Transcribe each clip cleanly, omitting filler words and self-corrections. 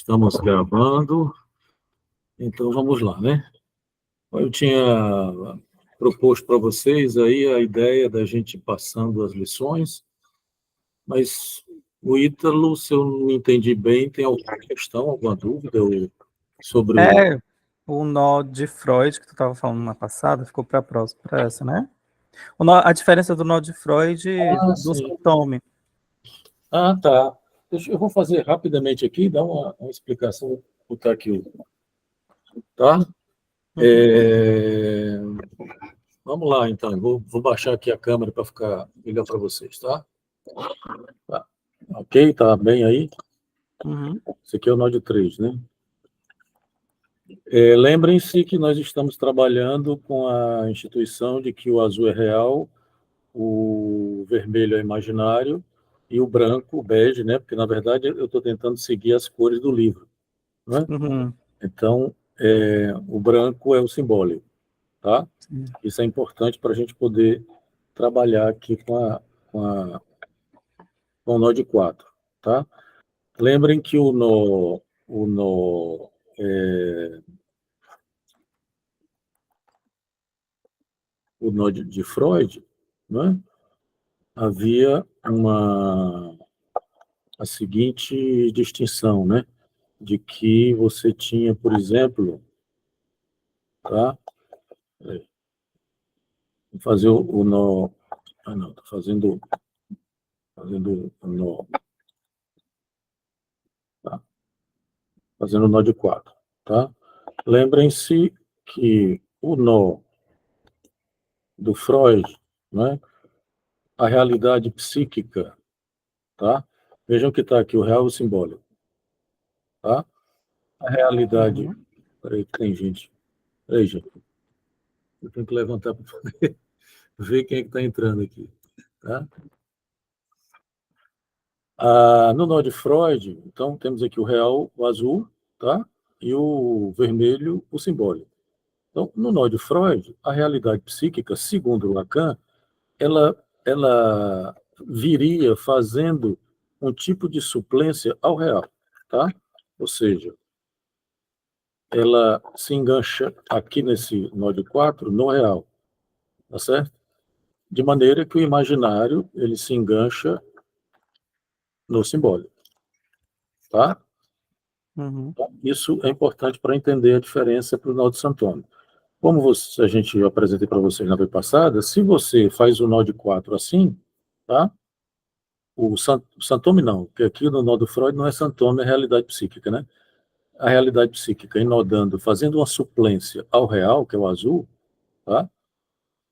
Estamos gravando, então vamos lá, né? Eu tinha proposto para vocês aí a ideia da gente ir passando as lições, mas o Ítalo, se eu não entendi bem, tem alguma questão, alguma dúvida sobre o... É, o nó de Freud, que tu estava falando na passada, ficou para a próxima, para essa, né? A diferença do nó de Freud Ah, do sim. sintoma. Ah, tá. Eu vou fazer rapidamente aqui, dar uma explicação, vou botar aqui, tá? Uhum. É, Vamos lá, então. Eu vou baixar aqui a câmera para ficar melhor para vocês, tá? Tá. Ok, tá bem aí? Uhum. Esse aqui é o nó de 3, né? Lembrem-se que nós estamos trabalhando com a instituição de que o azul é real, o vermelho é imaginário e o branco, o bege, né? Porque, na verdade, eu estou tentando seguir as cores do livro, né? Uhum. Então, o branco é o simbólico, tá? Sim. Isso é importante para a gente poder trabalhar aqui com o nó de 4, tá? Lembrem que o nó de Freud, né? Havia a seguinte distinção, né? De que você tinha, por exemplo, tá? Vou fazer o nó. Ah, não, estou fazendo o nó. Tá? Fazendo o nó de 4, tá? Lembrem-se que o nó do Freud, né? A realidade psíquica, tá? Vejam que está aqui o real e o simbólico, tá? A realidade. Uhum. Peraí, que tem gente. Peraí, gente. Eu tenho que levantar para ver quem é que está entrando aqui, tá? No nó de Freud, então, temos aqui o real, o azul, tá? E o vermelho, o simbólico. Então, no nó de Freud, a realidade psíquica, segundo Lacan, ela viria fazendo um tipo de suplência ao real, tá? Ou seja, ela se engancha aqui nesse nó de 4 no real, tá certo? De maneira que o imaginário, ele se engancha no simbólico, tá? Uhum. Isso é importante para entender a diferença para o nó de Santônio. Como a gente apresentei para vocês na vez passada, se você faz o nó de 4 assim, tá? O Santome não, porque aqui no nó do Freud não é Santome, é realidade psíquica, né? A realidade psíquica inodando, fazendo uma suplência ao real, que é o azul, tá?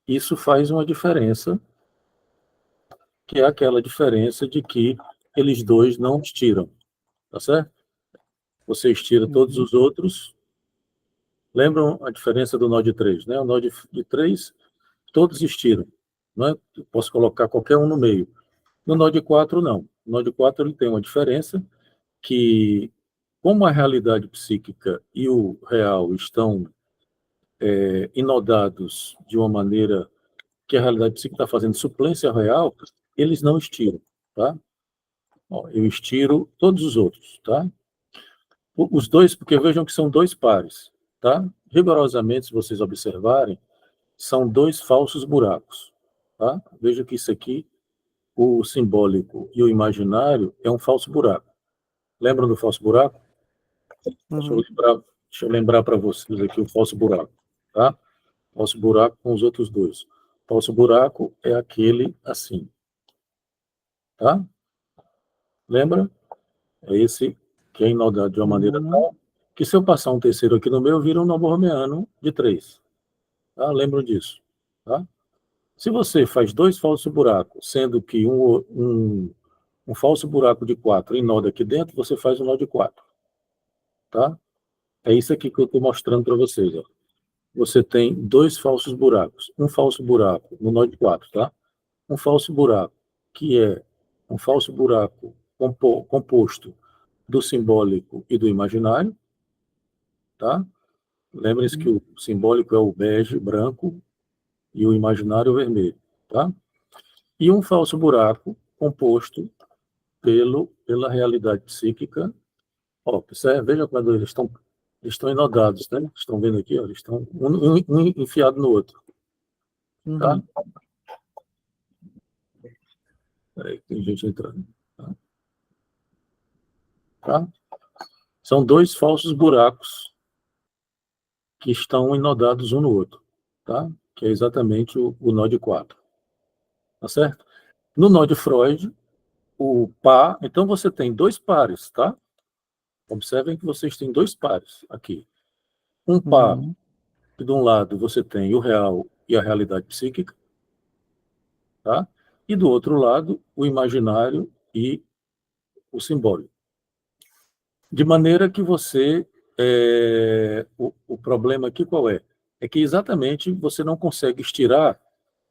Isso faz uma diferença, que é aquela diferença de que eles dois não estiram, tá certo? Você estira todos Uhum. os outros. Lembram a diferença do nó de 3, né? O nó de 3, todos estiram, né? Eu posso colocar qualquer um no meio. No nó de 4, não. No nó de 4 ele tem uma diferença que, como a realidade psíquica e o real estão inodados de uma maneira que a realidade psíquica está fazendo suplência ao real, eles não estiram, tá? Ó, eu estiro todos os outros, tá? Os dois, porque vejam que são dois pares, tá? Rigorosamente, se vocês observarem, são dois falsos buracos, tá? Veja que isso aqui, o simbólico e o imaginário, é um falso buraco. Lembram do falso buraco? Deixa eu Uhum. lembrar, deixa eu lembrar para vocês aqui o falso buraco, tá? Falso buraco com os outros dois. Falso buraco é aquele assim, tá? Lembra? É esse que é inodado de uma maneira Uhum. tal que se eu passar um terceiro aqui no meio, vira um nó borromeano de 3. Tá? Lembram disso, tá? Se você faz dois falsos buracos, sendo que um falso buraco de 4 inoda aqui dentro, você faz um nó de 4, tá? É isso aqui que eu estou mostrando para vocês, ó. Você tem dois falsos buracos. Um falso buraco no nó de 4, tá? Um falso buraco, que é um falso buraco composto do simbólico e do imaginário, tá? Lembrem-se que Uhum. o simbólico é o bege, branco, e o imaginário é o vermelho, tá? E um falso buraco composto pela realidade psíquica Ó, veja quando eles estão inodados, né? Estão vendo aqui, ó, eles estão um enfiado no outro, tá? Uhum. Peraí, tem gente entrando, tá? Tá? São dois falsos buracos que estão inodados um no outro, tá? Que é exatamente o nó de 4, tá certo? No nó de Freud, o par, então você tem dois pares, tá? Observem que vocês têm dois pares aqui. Um par, Uhum. que de um lado você tem o real e a realidade psíquica, tá? E do outro lado, o imaginário e o simbólico. De maneira que você. O problema aqui qual é? É que exatamente você não consegue estirar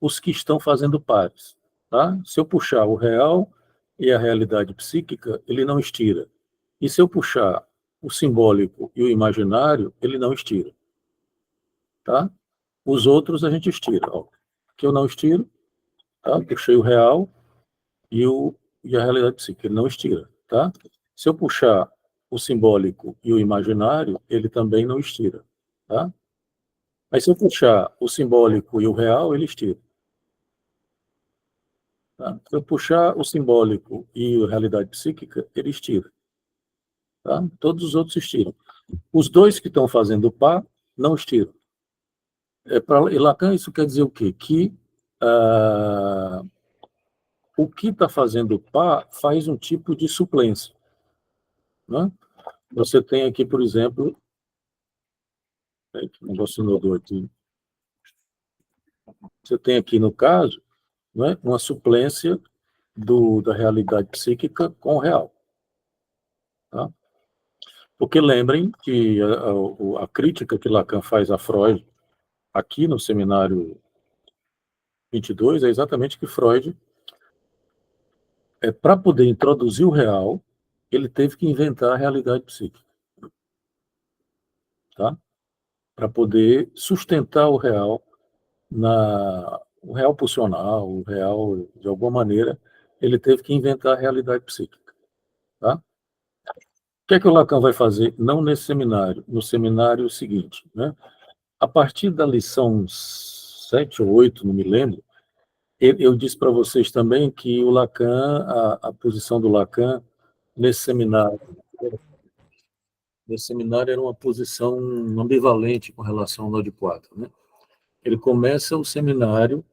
os que estão fazendo pares. Tá? Se eu puxar o real e a realidade psíquica, ele não estira. E se eu puxar o simbólico e o imaginário, ele não estira. Tá? Os outros a gente estira. Ó. Aqui eu não estiro, tá? Puxei o real e a realidade psíquica, ele não estira. Tá? Se eu puxar o simbólico e o imaginário, ele também não estira. Tá? Mas se eu puxar o simbólico e o real, ele estira. Tá? Se eu puxar o simbólico e a realidade psíquica, ele estira. Tá? Todos os outros estiram. Os dois que estão fazendo o par não estiram. Para Lacan, isso quer dizer o quê? Que o que está fazendo o par faz um tipo de suplência. Né? Você tem aqui, por exemplo, que negócio mudou aqui. Você tem aqui, no caso, né, uma suplência da realidade psíquica com o real. Tá? Porque lembrem que a crítica que Lacan faz a Freud aqui no seminário 22 é exatamente que Freud, para poder introduzir o real, ele teve que inventar a realidade psíquica, tá? Para poder sustentar o real pulsional, o real, de alguma maneira, ele teve que inventar a realidade psíquica, tá? O que é que o Lacan vai fazer? Não nesse seminário, no seminário seguinte, né? A partir da lição 7 ou 8, não me lembro, eu disse para vocês também que o Lacan, a posição do Lacan nesse seminário, era uma posição ambivalente com relação ao nó de 4, né? Ele começa o seminário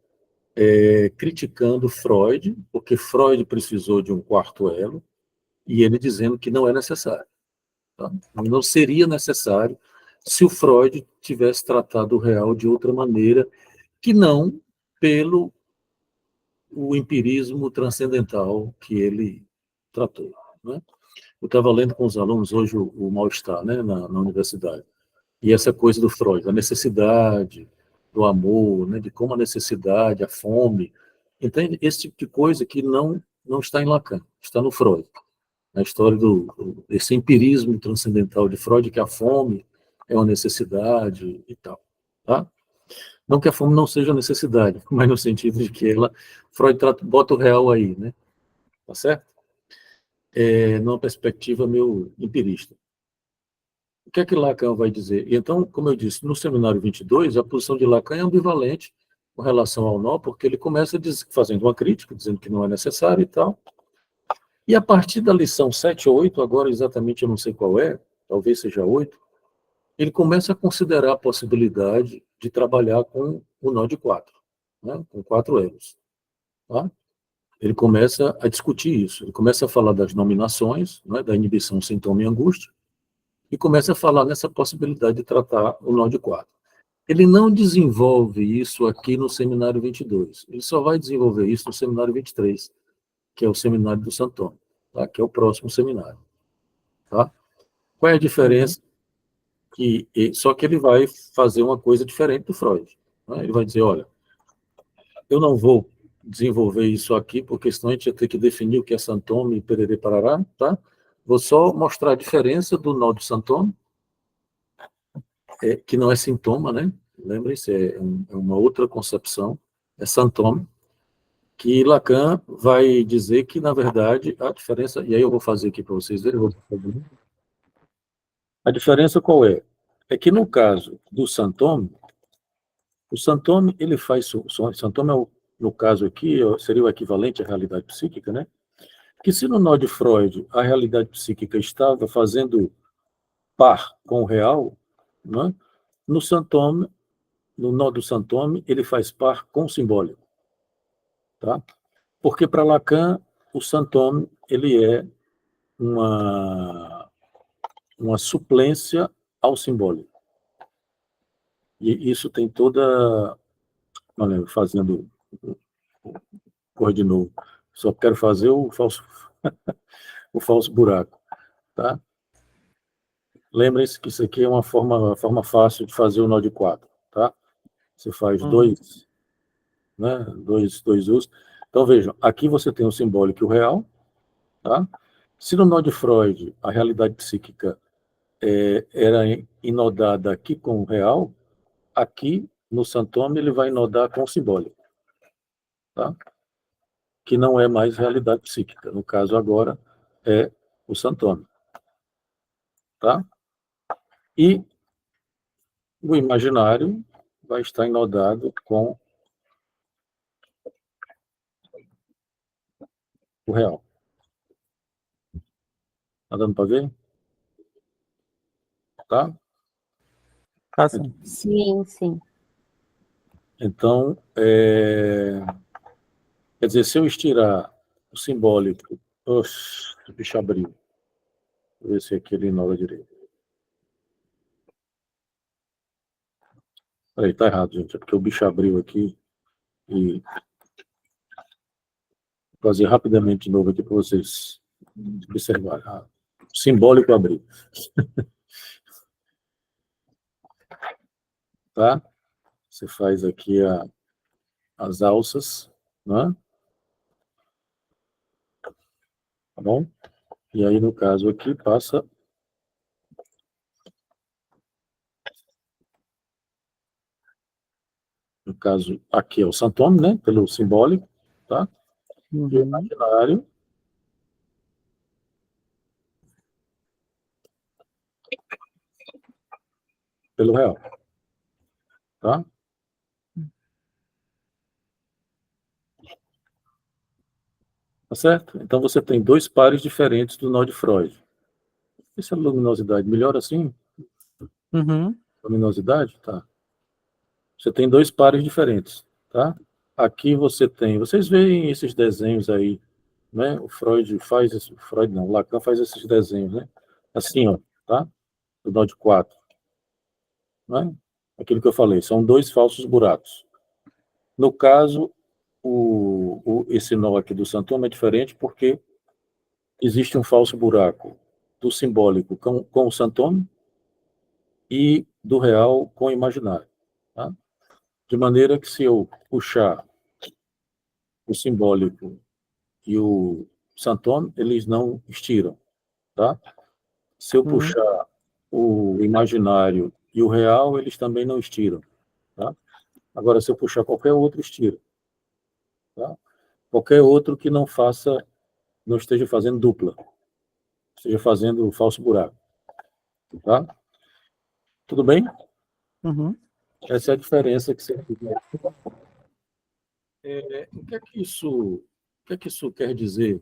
criticando Freud, porque Freud precisou de um quarto elo, e ele dizendo que não é necessário. Tá? Não seria necessário se o Freud tivesse tratado o real de outra maneira, que não pelo o empirismo transcendental que ele tratou. Né? Eu estava lendo com os alunos hoje o mal-estar, né, na universidade, e essa coisa do Freud, a necessidade do amor, né, de como a necessidade, a fome, entende? Esse tipo de coisa que não está em Lacan, está no Freud. A história desse empirismo transcendental de Freud, que a fome é uma necessidade e tal. Tá? Não que a fome não seja necessidade, mas no sentido de que Freud bota o real aí, né? Tá certo? Numa perspectiva meio empirista. O que é que Lacan vai dizer? E então, como eu disse, no seminário 22, a posição de Lacan é ambivalente com relação ao nó, porque ele começa fazendo uma crítica, dizendo que não é necessário e tal. E a partir da lição 7 ou 8, agora exatamente eu não sei qual é, talvez seja 8, ele começa a considerar a possibilidade de trabalhar com o nó de 4, né? Com 4 elos. Tá? Ele começa a discutir isso, ele começa a falar das nominações, né, da inibição, sintoma e angústia, e começa a falar nessa possibilidade de tratar o nó de 4. Ele não desenvolve isso aqui no seminário 22, ele só vai desenvolver isso no seminário 23, que é o seminário do Santoro, tá? Que é o próximo seminário. Tá? Qual é a diferença? Só que ele vai fazer uma coisa diferente do Freud. Né? Ele vai dizer, olha, eu não vou desenvolver isso aqui, porque senão a gente ia ter que definir o que é santoma e pererê parará, tá? Vou só mostrar a diferença do nó de santoma, que não é sintoma, né? Lembrem-se, é uma outra concepção, é santoma, que Lacan vai dizer que, na verdade, a diferença, e aí eu vou fazer aqui para vocês verem, A diferença qual é? É que no caso do Santome, o Santome, ele faz... O Santome, no caso aqui, seria o equivalente à realidade psíquica, né? Que se no nó de Freud a realidade psíquica estava fazendo par com o real, né? No Santome, no nó do Santome, ele faz par com o simbólico. Tá? Porque para Lacan, o Santome ele é uma suplência ao simbólico. E isso tem toda... Olha, fazendo cor de novo. Só quero fazer o falso, o falso buraco. Tá? Lembrem-se que isso aqui é uma forma fácil de fazer o nó de 4. Tá? Você faz dois, né? dois usos. Então, vejam, aqui você tem o simbólico e o real. Tá? Se no nó de Freud a realidade psíquica era inodada aqui com o real, aqui no Santome ele vai inodar com o simbólico. Tá? Que não é mais realidade psíquica. No caso agora é o Santome. Tá? E o imaginário vai estar inodado com o real. Tá dando para ver? Tá? Tá sim. Sim, sim. Então, quer dizer, se eu estirar o simbólico... Oxe, o bicho abriu. Vou ver se aqui ele inoda direito. Peraí, tá errado, gente. É porque o bicho abriu aqui e... Vou fazer rapidamente de novo aqui para vocês observarem. Simbólico abriu. Tá? Você faz aqui as alças, né? Tá bom? E aí, no caso aqui, passa... No caso, aqui é o Santome, né? Pelo simbólico, tá? E o imaginário pelo real, tá? Tá certo? Então você tem dois pares diferentes do nó de Freud. Essa luminosidade melhora assim? Luminosidade? Tá. Você tem dois pares diferentes, tá? Aqui você tem... Vocês veem esses desenhos aí, né? O Freud faz... Freud não, o Lacan faz esses desenhos, né? Assim, ó, tá? Do nó de 4. Né? Aquilo que eu falei, são dois falsos buracos. No caso, esse nó aqui do Santoma é diferente porque existe um falso buraco do simbólico com o Santoma e do real com o imaginário. Tá? De maneira que se eu puxar o simbólico e o Santoma, eles não estiram. Tá? Se eu puxar o imaginário e o real, eles também não estiram. Tá? Agora, se eu puxar qualquer outro, estira. Tá? Qualquer outro que não esteja fazendo dupla, esteja fazendo falso buraco. Tá? Tudo bem? Essa é a diferença que você tem. O que é que isso quer dizer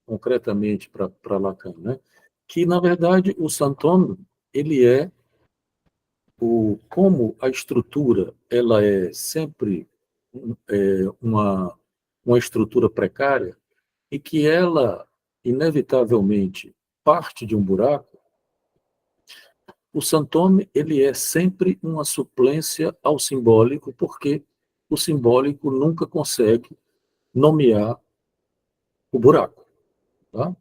concretamente para Lacan, né? Que, na verdade, o Santome, ele é como a estrutura ela é sempre uma estrutura precária e que ela, inevitavelmente, parte de um buraco. O Santome ele é sempre uma suplência ao simbólico, porque o simbólico nunca consegue nomear o buraco. Tá?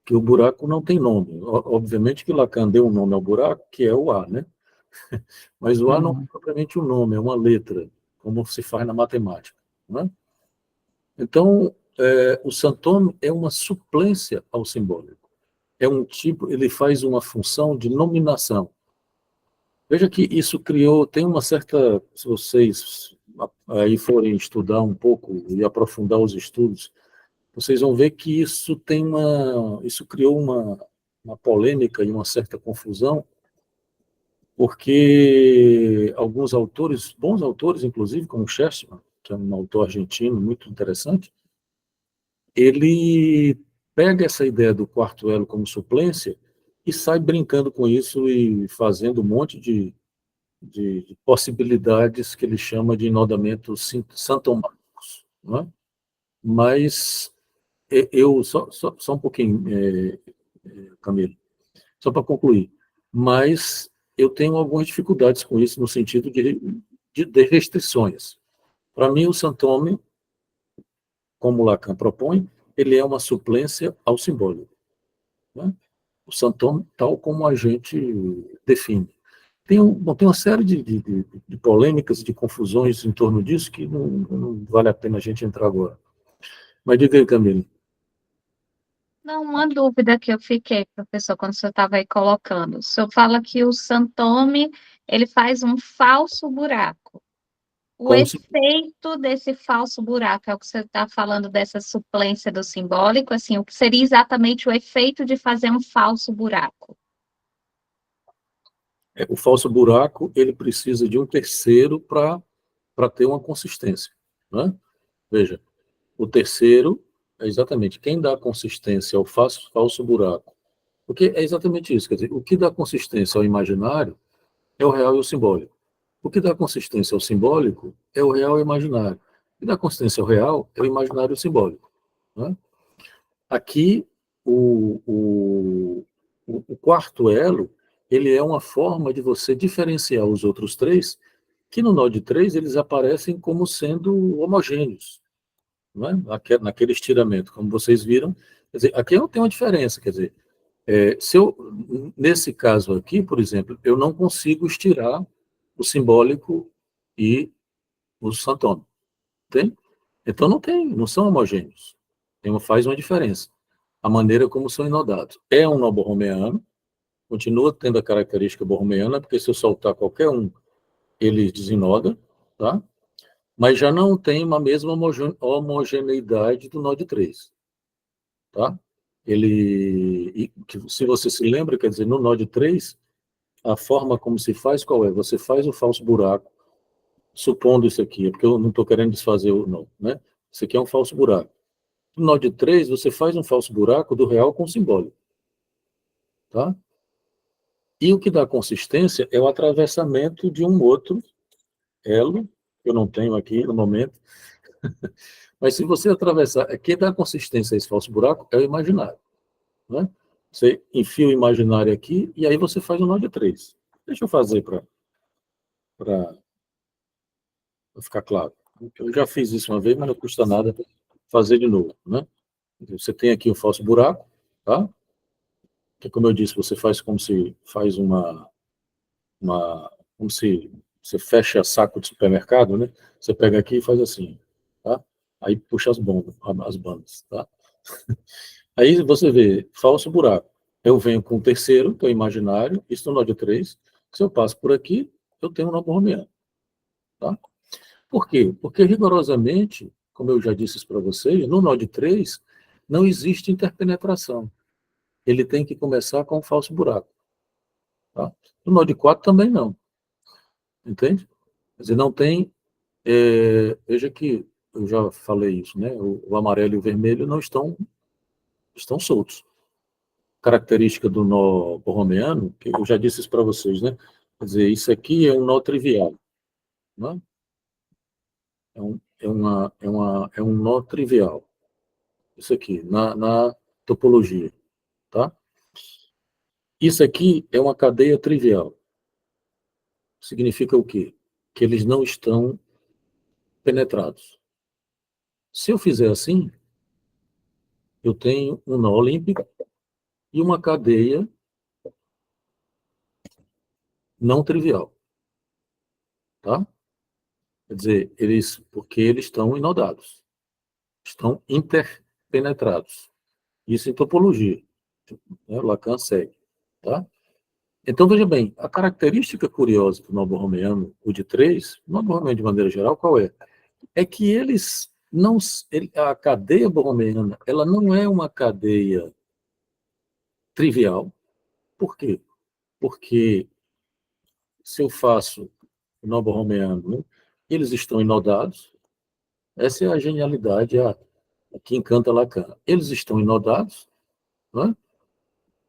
Que o buraco não tem nome. Obviamente que Lacan deu um nome ao buraco, que é o A, né? Mas o A não é propriamente um nome, é uma letra, como se faz na matemática. Né? Então, o Santome é uma suplência ao simbólico. É um tipo, ele faz uma função de nominação. Veja que isso criou, tem uma certa, se vocês aí forem estudar um pouco e aprofundar os estudos, vocês vão ver que isso criou uma polêmica e uma certa confusão, porque alguns autores, bons autores, inclusive, como Schertzman, que é um autor argentino muito interessante, ele pega essa ideia do quarto elo como suplência e sai brincando com isso e fazendo um monte de possibilidades que ele chama de enodamentos sintomáticos, não é? Mas eu, só um pouquinho, Camilo, só para concluir, mas eu tenho algumas dificuldades com isso no sentido de restrições. Para mim, o Santome, como Lacan propõe, ele é uma suplência ao simbólico, né? O Santome, tal como a gente define. Tem uma série de polêmicas, de confusões em torno disso que não vale a pena a gente entrar agora. Mas diga aí, Camilo. Não, uma dúvida que eu fiquei, professor, quando o senhor estava aí colocando. O senhor fala que o Santome, ele faz um falso buraco. O Como se, efeito desse falso buraco é o que você está falando dessa suplência do simbólico, assim, o que seria exatamente o efeito de fazer um falso buraco? o falso buraco, ele precisa de um terceiro para ter uma consistência, né? Veja, o terceiro é exatamente quem dá consistência ao falso buraco. Porque é exatamente isso, quer dizer, o que dá consistência ao imaginário é o real e o simbólico. O que dá consistência ao simbólico é o real e o imaginário. O que dá consistência ao real é o imaginário e o simbólico, né? Aqui, o quarto elo, ele é uma forma de você diferenciar os outros três, que no nó de três eles aparecem como sendo homogêneos, né? Naquele estiramento, como vocês viram. Quer dizer, aqui não tem uma diferença, quer dizer, se eu, nesse caso aqui, por exemplo, eu não consigo estirar o simbólico e o santônimo, tem? Então não são homogêneos. Faz uma diferença. A maneira como são inodados. É um nó borromeano, continua tendo a característica borromeana, porque se eu soltar qualquer um, ele desinoda, tá? Mas já não tem uma mesma homogeneidade do nó de 3, tá? Se você se lembra, quer dizer, no nó de 3, a forma como se faz, qual é? Você faz o falso buraco, supondo isso aqui, é porque eu não estou querendo desfazer o nó, né? Isso aqui é um falso buraco. No nó de 3, você faz um falso buraco do real com o simbólico, tá? E o que dá consistência é o atravessamento de um outro elo, que eu não tenho aqui no momento, mas se você atravessar, quem dá consistência a esse falso buraco é o imaginário, né? Você enfia o imaginário aqui e aí você faz um nó de 3. Deixa eu fazer para ficar claro. Eu já fiz isso uma vez, mas não custa nada fazer de novo, né? Você tem aqui um falso buraco, tá? Que, como eu disse, você faz como se faz como se você fecha saco de supermercado, né? Você pega aqui e faz assim, tá? Aí puxa as bandas, tá? Aí você vê, falso buraco. Eu venho com o terceiro, que é o imaginário, isso no nó de 3. Se eu passo por aqui, eu tenho um nó borromeano, tá? Por quê? Porque rigorosamente, como eu já disse isso para vocês, no nó de 3 não existe interpenetração. Ele tem que começar com um falso buraco, tá? No nó de 4 também não, entende? Quer dizer, não tem. Veja que eu já falei isso, né? O amarelo e o vermelho não estão soltos. Característica do nó borromeano, que eu já disse isso para vocês, né? Quer dizer, isso aqui é um nó trivial, né? É um nó trivial. Isso aqui, na topologia, tá? Isso aqui é uma cadeia trivial. Significa o quê? Que eles não estão penetrados. Se eu fizer assim, eu tenho um nó olímpico e uma cadeia não trivial, tá? Quer dizer, porque eles estão inodados, estão interpenetrados. Isso em topologia, né? Lacan segue, tá? Então, veja bem, a característica curiosa do nó borromeano, o de 3, o nó borromeano de maneira geral, qual é? É que eles não... a cadeia borromeana, ela não é uma cadeia trivial. Por quê? Porque se eu faço o noborromeano, né, eles estão inodados. Essa é a genialidade que encanta Lacan. Eles estão inodados, né,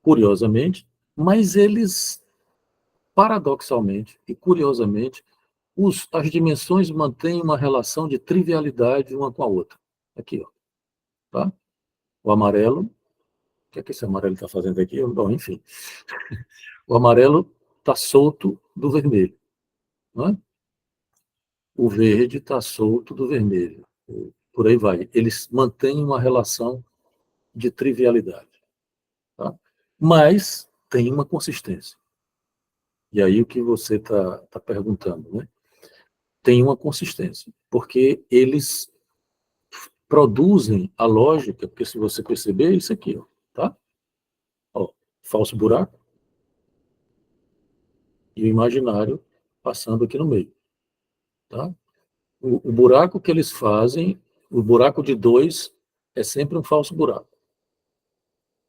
curiosamente, mas eles, paradoxalmente e curiosamente, as dimensões mantêm uma relação de trivialidade uma com a outra. Aqui, ó, tá? O amarelo, o que é que esse amarelo está fazendo aqui? Bom, enfim. O amarelo está solto do vermelho, não é? O verde está solto do vermelho. Por aí vai. Eles mantêm uma relação de trivialidade. Tá? Mas tem uma consistência. E aí o que você está perguntando, né? Tem uma consistência, porque eles produzem a lógica, porque se você perceber, é isso aqui, ó, tá? Ó, falso buraco e o imaginário passando aqui no meio, tá? O buraco que eles fazem, o buraco de 2 é sempre um falso buraco,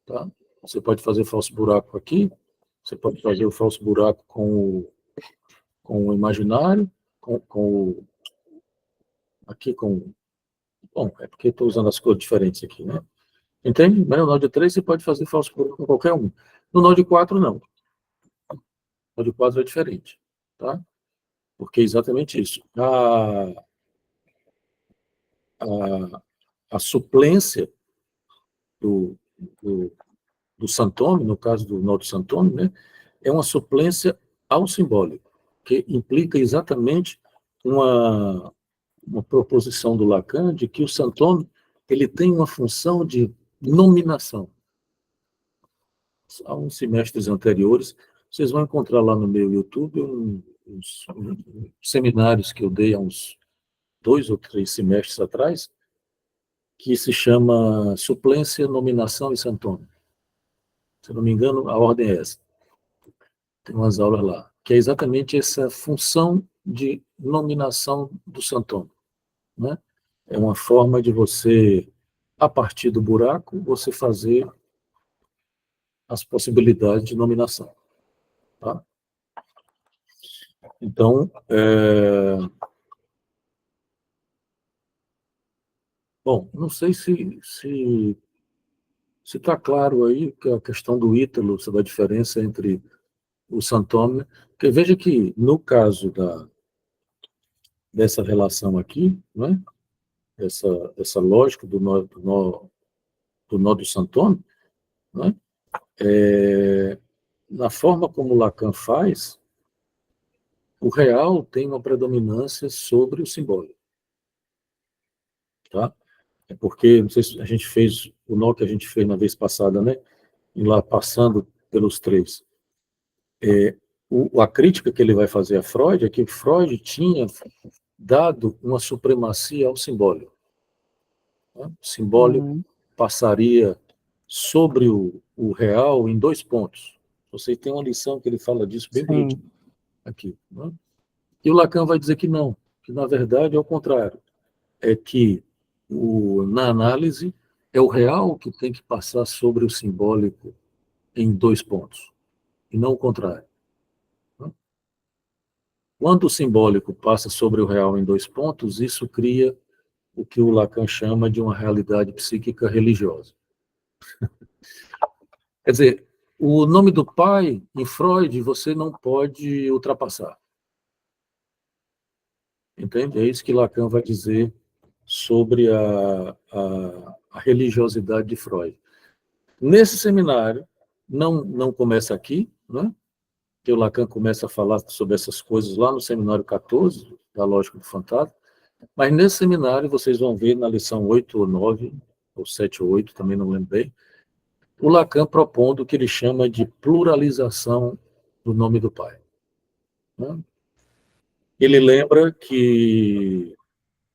tá? Você pode fazer falso buraco aqui, você pode fazer o falso buraco com o imaginário, aqui com... Bom, é porque estou usando as cores diferentes aqui, né? Entende? Mas no nó de 3 você pode fazer falso buraco com qualquer um. No nó de 4, não. No nó de 4 é diferente, tá? Porque é exatamente isso. A suplência do, do, do Santome, no caso do nó do Santome, né, é uma suplência ao simbólico, que implica exatamente uma proposição do Lacan de que o Santome ele tem uma função de nominação. Há uns semestres anteriores, vocês vão encontrar lá no meu YouTube uns seminários que eu dei há uns 2 ou 3 semestres atrás, que se chama Suplência, Nominação e Santome. Se não me engano, a ordem é essa. Tem umas aulas lá, que é exatamente essa função de nominação do Santome, né? É uma forma de você, a partir do buraco, você fazer as possibilidades de nominação. Tá? Então, bom, não sei se está claro aí que a questão do Ítalo, sobre a diferença entre o Santome, porque veja que, no caso dessa relação aqui, né, essa lógica do nó do Santome, né, na forma como Lacan faz, o real tem uma predominância sobre o simbólico. Tá? É porque, não sei se a gente fez o nó que a gente fez na vez passada, né? E lá passando pelos 3. A crítica que ele vai fazer a Freud é que Freud tinha dado uma supremacia ao simbólico. Né? O simbólico passaria sobre o real em 2 pontos. Você tem uma lição que ele fala disso bem bonito aqui. Né? E o Lacan vai dizer que não, que na verdade é o contrário. É que, na análise, é o real que tem que passar sobre o simbólico em 2 pontos, e não o contrário. Quando o simbólico passa sobre o real em 2 pontos, isso cria o que o Lacan chama de uma realidade psíquica religiosa. Quer dizer, o nome do pai, em Freud, você não pode ultrapassar. Entende? É isso que Lacan vai dizer sobre a religiosidade de Freud. Nesse seminário, não começa aqui, né? Que o Lacan começa a falar sobre essas coisas lá no seminário 14, da Lógica do Fantasma, mas nesse seminário vocês vão ver na lição 8 ou 9, ou 7 ou 8, também não lembro bem, o Lacan propondo o que ele chama de pluralização do nome do pai. Né? Ele lembra que,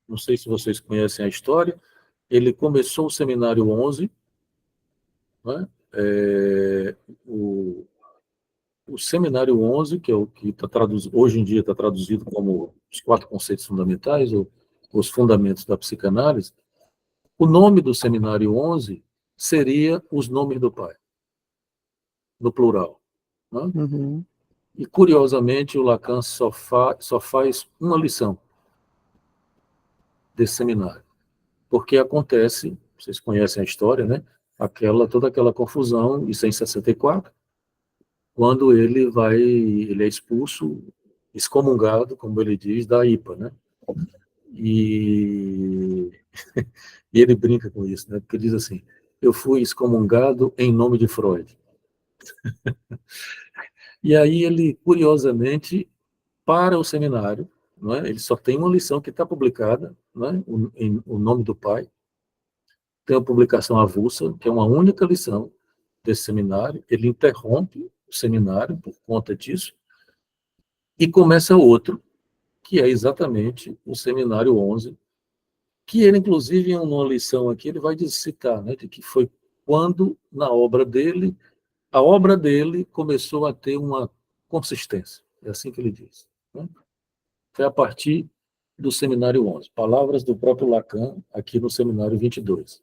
não sei se vocês conhecem a história, ele começou o seminário 11, né? O seminário 11, que é o que hoje em dia está traduzido como os 4 conceitos fundamentais, ou os fundamentos da psicanálise, o nome do seminário 11 seria os nomes do pai. no plural. Né? Uhum. E, curiosamente, o Lacan só faz uma lição desse seminário. Porque acontece, vocês conhecem a história, né? Toda aquela confusão, isso é em 64, quando ele é expulso, excomungado, como ele diz, da IPA, né? E, e ele brinca com isso, né? Porque diz assim: eu fui excomungado em nome de Freud. E aí ele, curiosamente, para o seminário, não é? Ele só tem uma lição que está publicada, não é? O nome do pai, tem a publicação avulsa, que é uma única lição desse seminário. Ele interrompe o seminário por conta disso e começa outro, que é exatamente o seminário 11, que ele, inclusive, em uma lição aqui, ele vai citar, né, de que foi quando, na obra dele, a obra dele começou a ter uma consistência. É assim que ele diz. Né? Foi a partir do seminário 11. Palavras do próprio Lacan, aqui no seminário 22.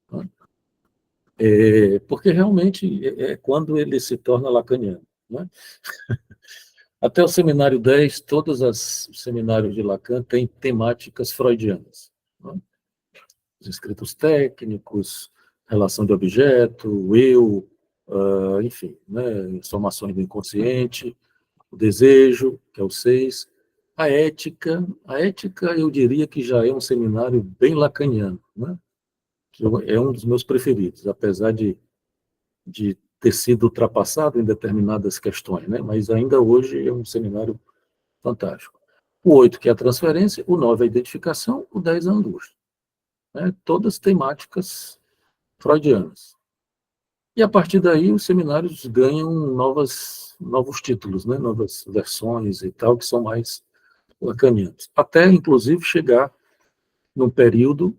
Né? Porque realmente é quando ele se torna lacaniano. Né? Até o seminário 10, todos os seminários de Lacan têm temáticas freudianas. Né? Os escritos técnicos, relação de objeto, o eu, enfim, né? Formações do inconsciente, o desejo, que é o 6. A ética eu diria que já é um seminário bem lacaniano, né? Que é um dos meus preferidos, apesar de ter sido ultrapassado em determinadas questões, né? Mas ainda hoje é um seminário fantástico. O 8, que é a transferência, o 9 é a identificação, o 10 é a angústia. Né? Todas temáticas freudianas. E a partir daí os seminários ganham novos títulos, né? Novas versões e tal, que são mais lacanianos. Até, inclusive, chegar num período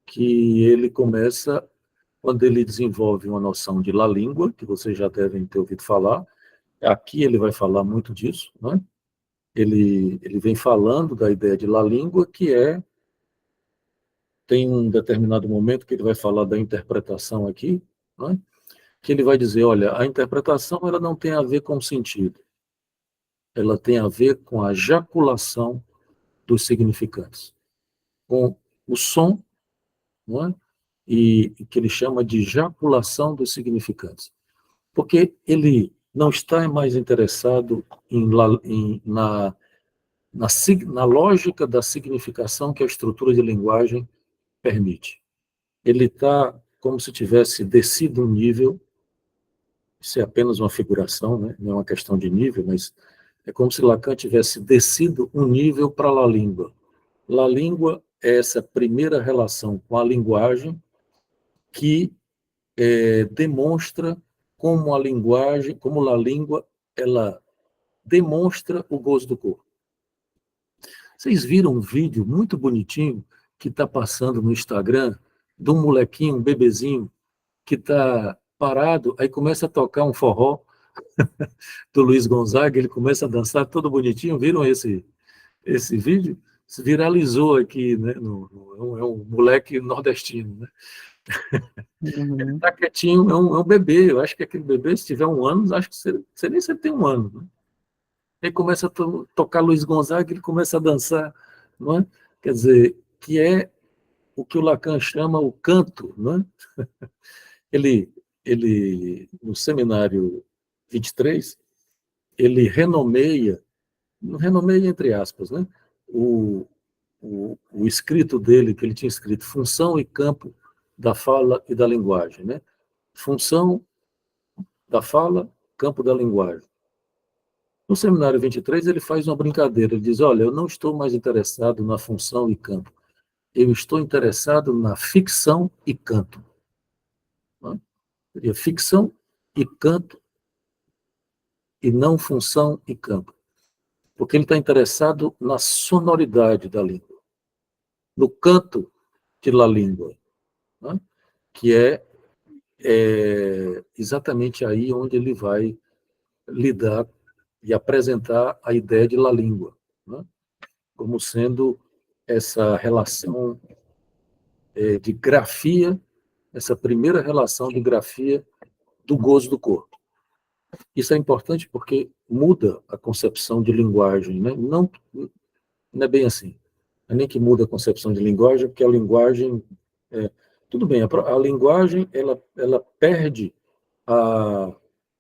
que ele começa, quando ele desenvolve uma noção de la língua, que vocês já devem ter ouvido falar. Aqui ele vai falar muito disso, né? Ele vem falando da ideia de la língua, tem um determinado momento que ele vai falar da interpretação aqui, né? Que ele vai dizer, olha, a interpretação ela não tem a ver com o sentido, ela tem a ver com a jaculação dos significantes, com o som, não é? E que ele chama de jaculação dos significantes. Porque ele não está mais interessado na lógica da significação que a estrutura de linguagem permite. Ele está como se tivesse descido um nível, isso é apenas uma figuração, né? Não é uma questão de nível, mas é como se Lacan tivesse descido um nível para a língua. A língua é essa primeira relação com a linguagem que demonstra como a língua, ela demonstra o gozo do corpo. Vocês viram um vídeo muito bonitinho que está passando no Instagram de um molequinho, um bebezinho, que está parado, aí começa a tocar um forró do Luiz Gonzaga, ele começa a dançar todo bonitinho. Viram esse vídeo? Se viralizou aqui, né? É um moleque nordestino, né? Ele Uhum. está quietinho, é um bebê. Eu acho que aquele bebê, se tiver 1 ano, acho que você nem se ele tem 1 ano. Né? Aí começa a tocar Luiz Gonzaga, ele começa a dançar, não é? Quer dizer, que é o que o Lacan chama o canto, não é? No seminário 23, ele renomeia entre aspas, né? O escrito dele, que ele tinha escrito função e campo da fala e da linguagem, né? Função da fala, campo da linguagem. No seminário 23, ele faz uma brincadeira, ele diz, olha, eu não estou mais interessado na função e campo, eu estou interessado na ficção e canto. Né? Seria ficção e canto, e não função e campo. Porque ele está interessado na sonoridade da língua, no canto de la língua, né? Que é exatamente aí onde ele vai lidar e apresentar a ideia de la língua, né? Como sendo essa relação de grafia, essa primeira relação de grafia do gozo do corpo. Isso é importante porque muda a concepção de linguagem, né? Não é bem assim. Não é nem que muda a concepção de linguagem, porque a linguagem... tudo bem, a linguagem ela perde a,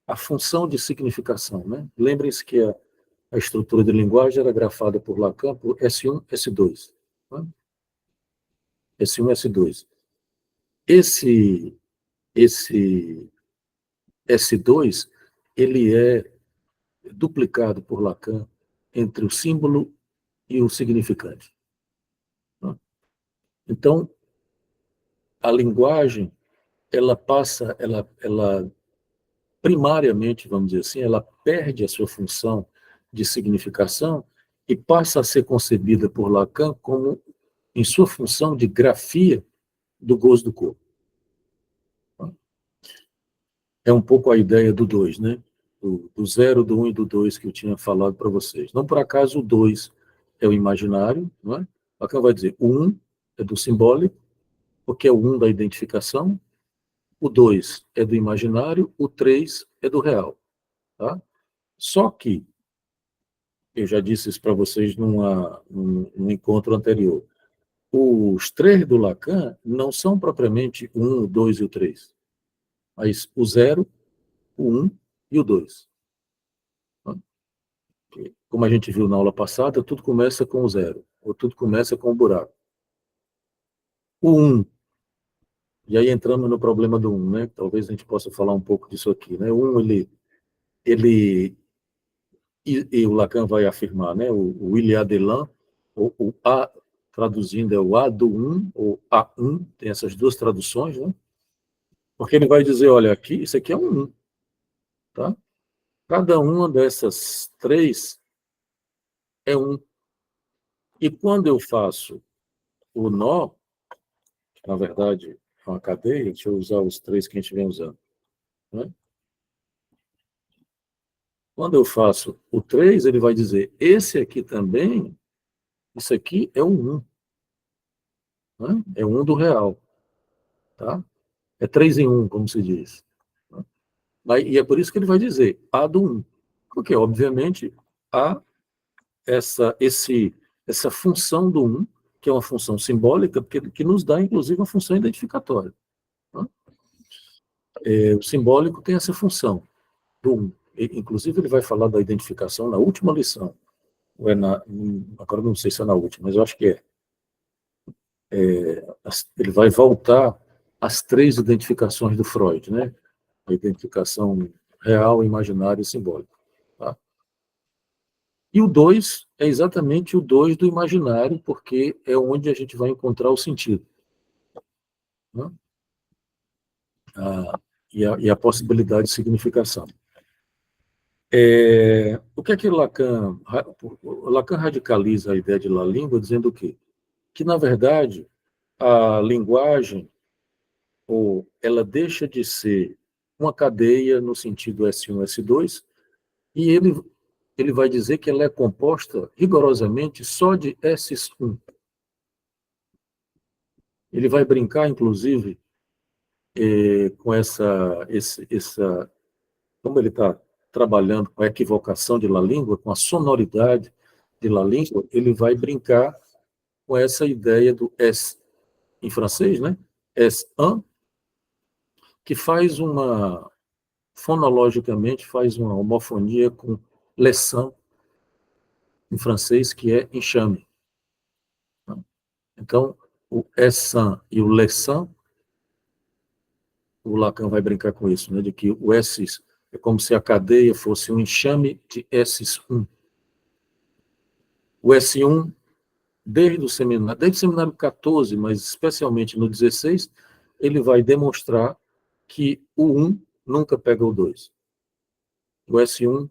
a função de significação, né? Lembrem-se que a estrutura de linguagem era grafada por Lacan por S1, S2. Né? S1, S2. Esse S2, ele é duplicado por Lacan entre o símbolo e o significante. Né? Então, a linguagem, ela primariamente, vamos dizer assim, ela perde a sua função de significação e passa a ser concebida por Lacan como em sua função de grafia do gozo do corpo. É um pouco a ideia do 2, né? Do 0, do 1 e do 2 que eu tinha falado para vocês. Não por acaso o 2 é o imaginário, não é? Lacan vai dizer, o 1 é do simbólico, porque é o 1 da identificação, o 2 é do imaginário, o 3 é do real. Tá? Só que, eu já disse isso para vocês num encontro anterior, os 3 do Lacan não são propriamente o 1, o 2 e o 3, mas o 0, o 1 e o 2. Como a gente viu na aula passada, tudo começa com o 0, ou tudo começa com o buraco. O 1, e aí entramos no problema do 1, né? Talvez a gente possa falar um pouco disso aqui, né? O 1, e o Lacan vai afirmar, né? O il y a de l'un, o A, traduzindo, é o A do 1, ou A1, tem essas duas traduções, né? Porque ele vai dizer, olha, aqui, isso aqui é um 1, tá? Cada uma dessas 3 é 1. E quando eu faço o nó, que na verdade é uma cadeia, deixa eu usar os 3 que a gente vem usando, né? Quando eu faço o 3, ele vai dizer, esse aqui também, isso aqui é um 1, né? É 1 do real, tá? É 3 em 1, como se diz. Né? E é por isso que ele vai dizer A do 1, porque, obviamente, há essa função do 1, que é uma função simbólica, que nos dá, inclusive, uma função identificatória. Né? O simbólico tem essa função do 1. Inclusive, ele vai falar da identificação na última lição. Ou agora não sei se é na última, mas eu acho que é. Ele vai voltar às 3 identificações do Freud, né? A identificação real, imaginária e simbólica. Tá? E o 2 é exatamente o 2 do imaginário, porque é onde a gente vai encontrar o sentido. Né? E a possibilidade de significação. O que é que Lacan radicaliza a ideia de la língua dizendo o quê? Que, na verdade, a linguagem, ela deixa de ser uma cadeia no sentido S1, S2, e ele vai dizer que ela é composta rigorosamente só de S1. Ele vai brincar, inclusive, com como ele está trabalhando com a equivocação de la língua, com a sonoridade de la língua, ele vai brincar com essa ideia do S em francês, né? S1, que fonologicamente, faz uma homofonia com leçon, em francês, que é enxame. Então, o S1 e o leçon, o Lacan vai brincar com isso, né? De que o S é como se a cadeia fosse um enxame de S1. O S1, desde o seminário 14, mas especialmente no 16, ele vai demonstrar que o 1 nunca pega o 2. O S1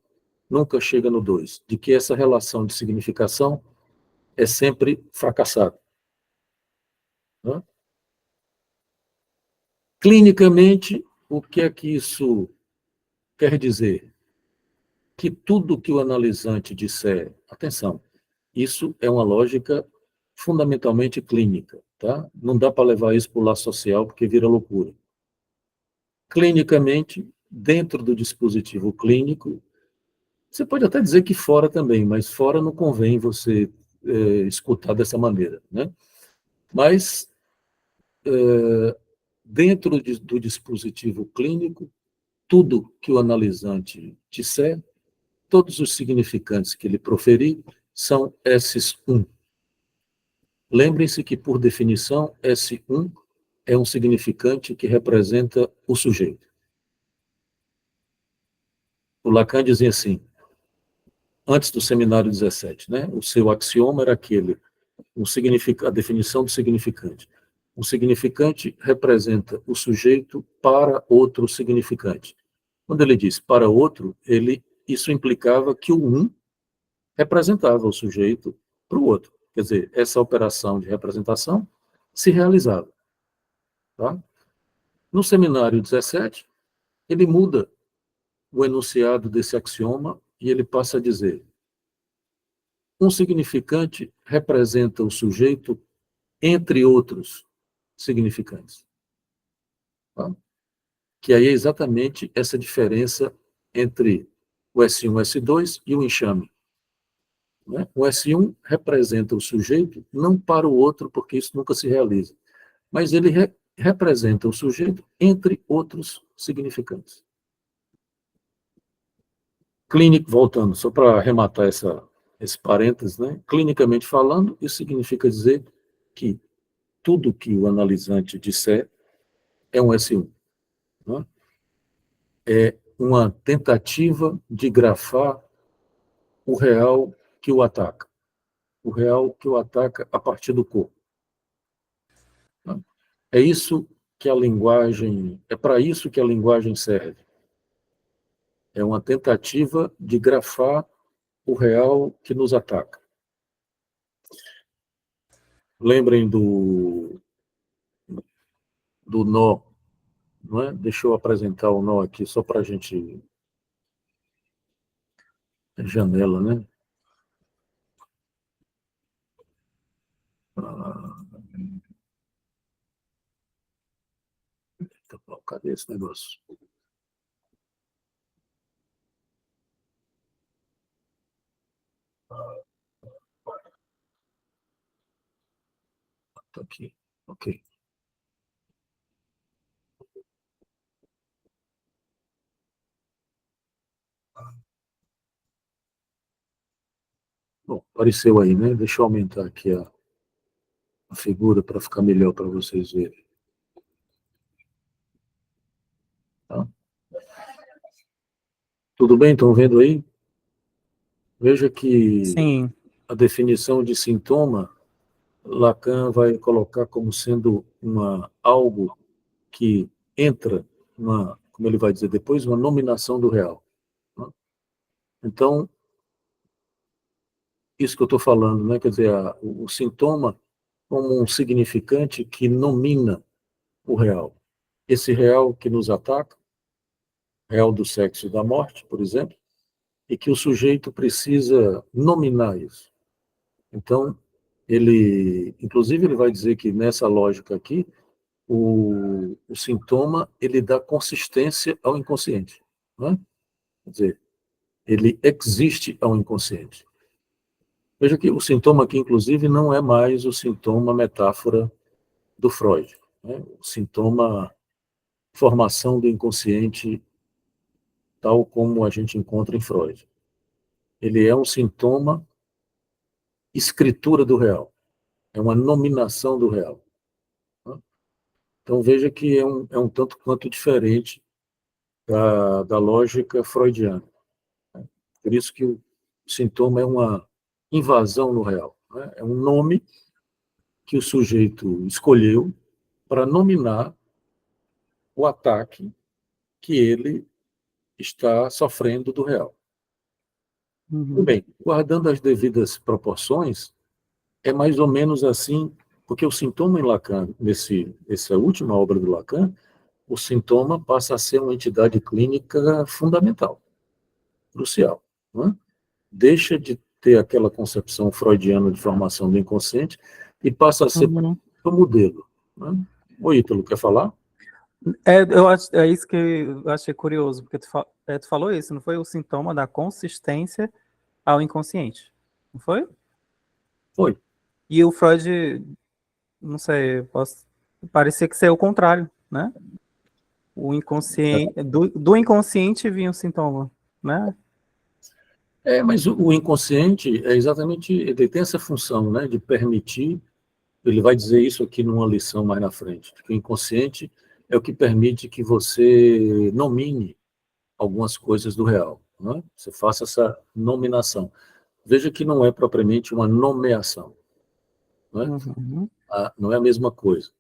nunca chega no 2, de que essa relação de significação é sempre fracassada. Né? Clinicamente, o que é que isso quer dizer? Que tudo que o analisante disser, atenção, isso é uma lógica fundamentalmente clínica, tá? Não dá para levar isso para o lado social, porque vira loucura. Clinicamente, dentro do dispositivo clínico, você pode até dizer que fora também, mas fora não convém você escutar dessa maneira, né? Mas dentro do dispositivo clínico, tudo que o analisante disser, todos os significantes que ele proferir, são S1. Lembrem-se que, por definição, S1 é um significante que representa o sujeito. O Lacan dizia assim, antes do seminário 17, né? O seu axioma era aquele, a definição do significante. O significante representa o sujeito para outro significante. Quando ele diz para outro, isso implicava que o um representava o sujeito para o outro. Quer dizer, essa operação de representação se realizava. Tá? No seminário 17, ele muda o enunciado desse axioma e ele passa a dizer: um significante representa o sujeito entre outros significantes. Tá? Que aí é exatamente essa diferença entre o S1 e o S2 e o enxame. Né? O S1 representa o sujeito não para o outro, porque isso nunca se realiza, mas ele representa o sujeito entre outros significantes. Clínico, voltando, só para arrematar esse parênteses, né? Clinicamente falando, isso significa dizer que tudo que o analisante disser é um S1. Né? É uma tentativa de grafar o real que o ataca. O real que o ataca a partir do corpo. Né? É isso que a linguagem, é para isso que a linguagem serve. É uma tentativa de grafar o real que nos ataca. Lembrem do nó, não é? Deixa eu apresentar o nó aqui só para a gente... janela, né? Cadê esse negócio? Está aqui, ok. Bom, apareceu aí, né? Deixa eu aumentar aqui a figura para ficar melhor para vocês verem. Tá? Tudo bem? Estão vendo aí? Veja que Sim. a definição de sintoma, Lacan vai colocar como sendo algo que entra, como ele vai dizer depois, uma nominação do real. Né? Então, isso que eu estou falando, né? Quer dizer, o sintoma como um significante que nomina o real. Esse real que nos ataca, real do sexo e da morte, por exemplo, e que o sujeito precisa nominar isso. Então, inclusive, ele vai dizer que nessa lógica aqui, o sintoma, ele dá consistência ao inconsciente. Né? Quer dizer, ele existe ao inconsciente. Veja que o sintoma aqui, inclusive, não é mais o sintoma metáfora do Freud. Né? O sintoma formação do inconsciente, tal como a gente encontra em Freud. Ele é um sintoma escritura do real. É uma nominação do real. Né? Então, veja que é um tanto quanto diferente da lógica freudiana. Né? Por isso que o sintoma é uma invasão no real. Né? É um nome que o sujeito escolheu para nominar o ataque que ele está sofrendo do real. Muito bem, guardando as devidas proporções, é mais ou menos assim, porque o sintoma em Lacan, nessa última obra do Lacan, o sintoma passa a ser uma entidade clínica fundamental, crucial. Não é? Deixa de ter aquela concepção freudiana de formação do inconsciente e passa a ser o modelo. Não é? O Ítalo, quer falar? É isso que eu achei curioso, porque tu falou isso, não foi o sintoma da consistência ao inconsciente, não foi? Foi. E o Freud, não sei, parecia que ser o contrário, né? O inconsciente, do inconsciente vinha o sintoma, né? Mas o inconsciente é exatamente, ele tem essa função, né, de permitir, ele vai dizer isso aqui numa lição mais na frente, que o inconsciente é o que permite que você nomine algumas coisas do real, né? Você faça essa nominação. Veja que não é propriamente uma nomeação, né? Uhum, Não é a mesma coisa.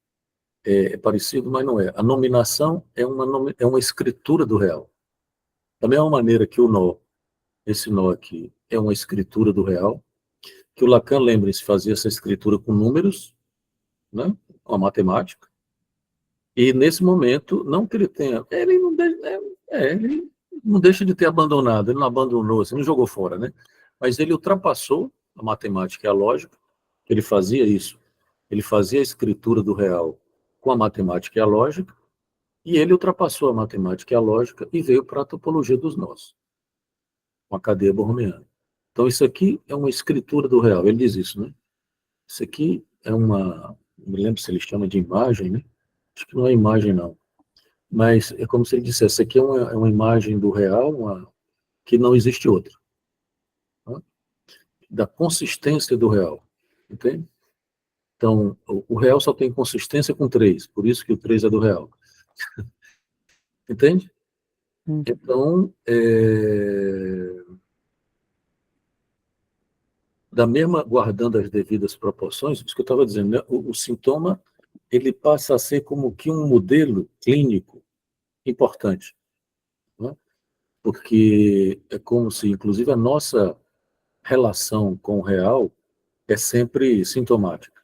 É parecido, mas não é. A nominação é uma escritura do real. Da mesma maneira que o nó, esse nó aqui, é uma escritura do real, que o Lacan, lembre-se, fazia essa escritura com números, né, com a matemática, e nesse momento, não que ele tenha, ele não deixa de ter abandonado, ele não abandonou, assim, não jogou fora, né, mas ele ultrapassou a matemática e a lógica, ele fazia isso, ele fazia a escritura do real com a matemática e a lógica, e ele ultrapassou a matemática e a lógica e veio para a topologia dos nós, com a cadeia borromeana. Então, isso aqui é uma escritura do real, ele diz isso, né? Isso aqui é uma, não me lembro se ele chama de imagem, né? Acho que não é imagem, não. Mas é como se ele dissesse, isso aqui é uma imagem do real, que não existe outra. Tá? Da consistência do real, entende? Então, o real só tem consistência com 3, por isso que o 3 é do real. Entende? uhum. Então, da mesma, guardando as devidas proporções, isso que eu estava dizendo, né? O sintoma, ele passa a ser como que um modelo clínico importante, né? Porque é como se, inclusive, a nossa relação com o real é sempre sintomática,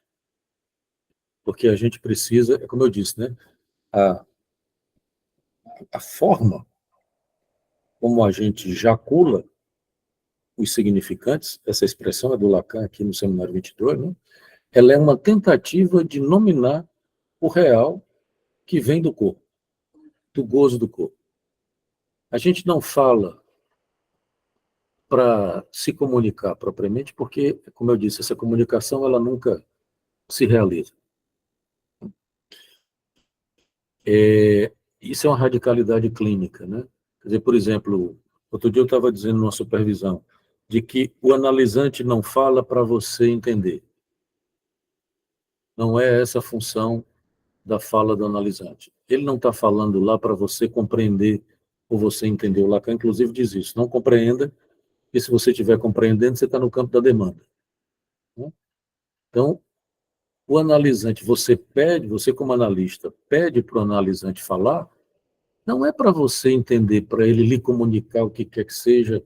porque a gente precisa, é como eu disse, né? A, a forma como a gente jacula os significantes, essa expressão é do Lacan aqui no Seminário 22, né? Ela é uma tentativa de nominar o real que vem do corpo, do gozo do corpo. A gente não fala para se comunicar propriamente, porque, como eu disse, essa comunicação ela nunca se realiza. Isso é uma radicalidade clínica, né? Quer dizer, por exemplo, outro dia eu estava dizendo numa supervisão de que o analisante não fala para você entender. Não é essa a função da fala do analisante. Ele não está falando lá para você compreender ou você entender. O Lacan, inclusive, diz isso. Não compreenda, e se você estiver compreendendo, você está no campo da demanda. Então, o analisante, você como analista, pede para o analisante falar, não é para você entender, para ele lhe comunicar o que quer que seja,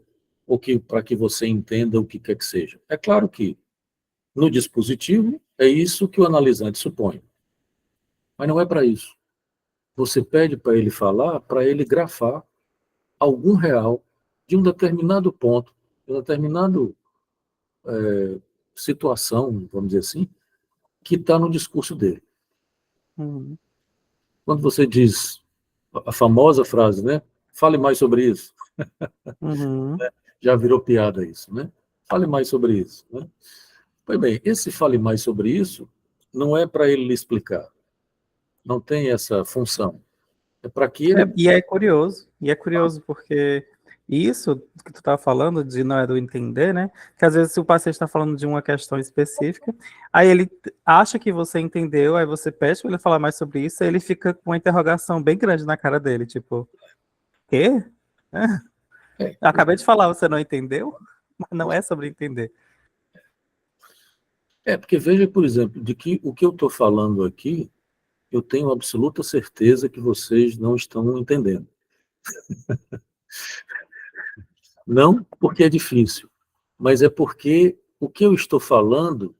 ou para que você entenda o que quer que seja. É claro que, no dispositivo, é isso que o analisante supõe. Mas não é para isso. Você pede para ele falar, para ele grafar algum real de um determinado ponto, de uma determinada situação, vamos dizer assim, que está no discurso dele. Uhum. Quando você diz a famosa frase, né? Fale mais sobre isso. Uhum. Já virou piada isso, né? Fale mais sobre isso, né? Pois bem, esse fale mais sobre isso não é para ele lhe explicar. Não tem essa função. É para que ele... E é curioso porque isso que tu tá falando de não é do entender, né? Que às vezes se o paciente está falando de uma questão específica, aí ele acha que você entendeu, aí você pede para ele falar mais sobre isso, aí ele fica com uma interrogação bem grande na cara dele, tipo, quê? É, Eu acabei de falar, você não entendeu? Mas não é sobre entender. porque veja, por exemplo, de que o que eu estou falando aqui, eu tenho absoluta certeza que vocês não estão entendendo. Não porque é difícil, mas é porque o que eu estou falando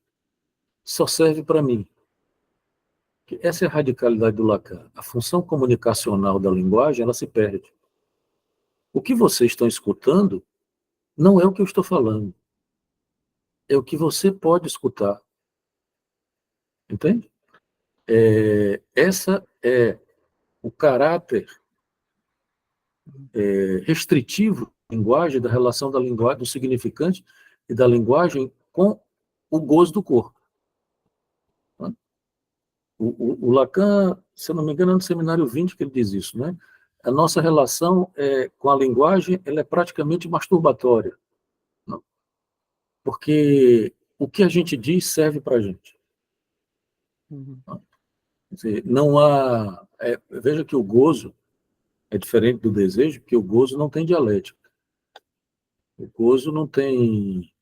só serve para mim. Essa é a radicalidade do Lacan. A função comunicacional da linguagem, ela se perde. O que vocês estão escutando não é o que eu estou falando. É o que você pode escutar. Entende? Essa é o caráter restritivo da linguagem, da relação da linguagem, do significante e da linguagem com o gozo do corpo. Né? O Lacan, se eu não me engano, é no Seminário 20 que ele diz isso, né? A nossa relação com a linguagem ela é praticamente masturbatória, né? Porque o que a gente diz serve para a gente. Uhum. Quer dizer, não há... veja que o gozo é diferente do desejo, porque o gozo não tem dialética. O gozo não tem...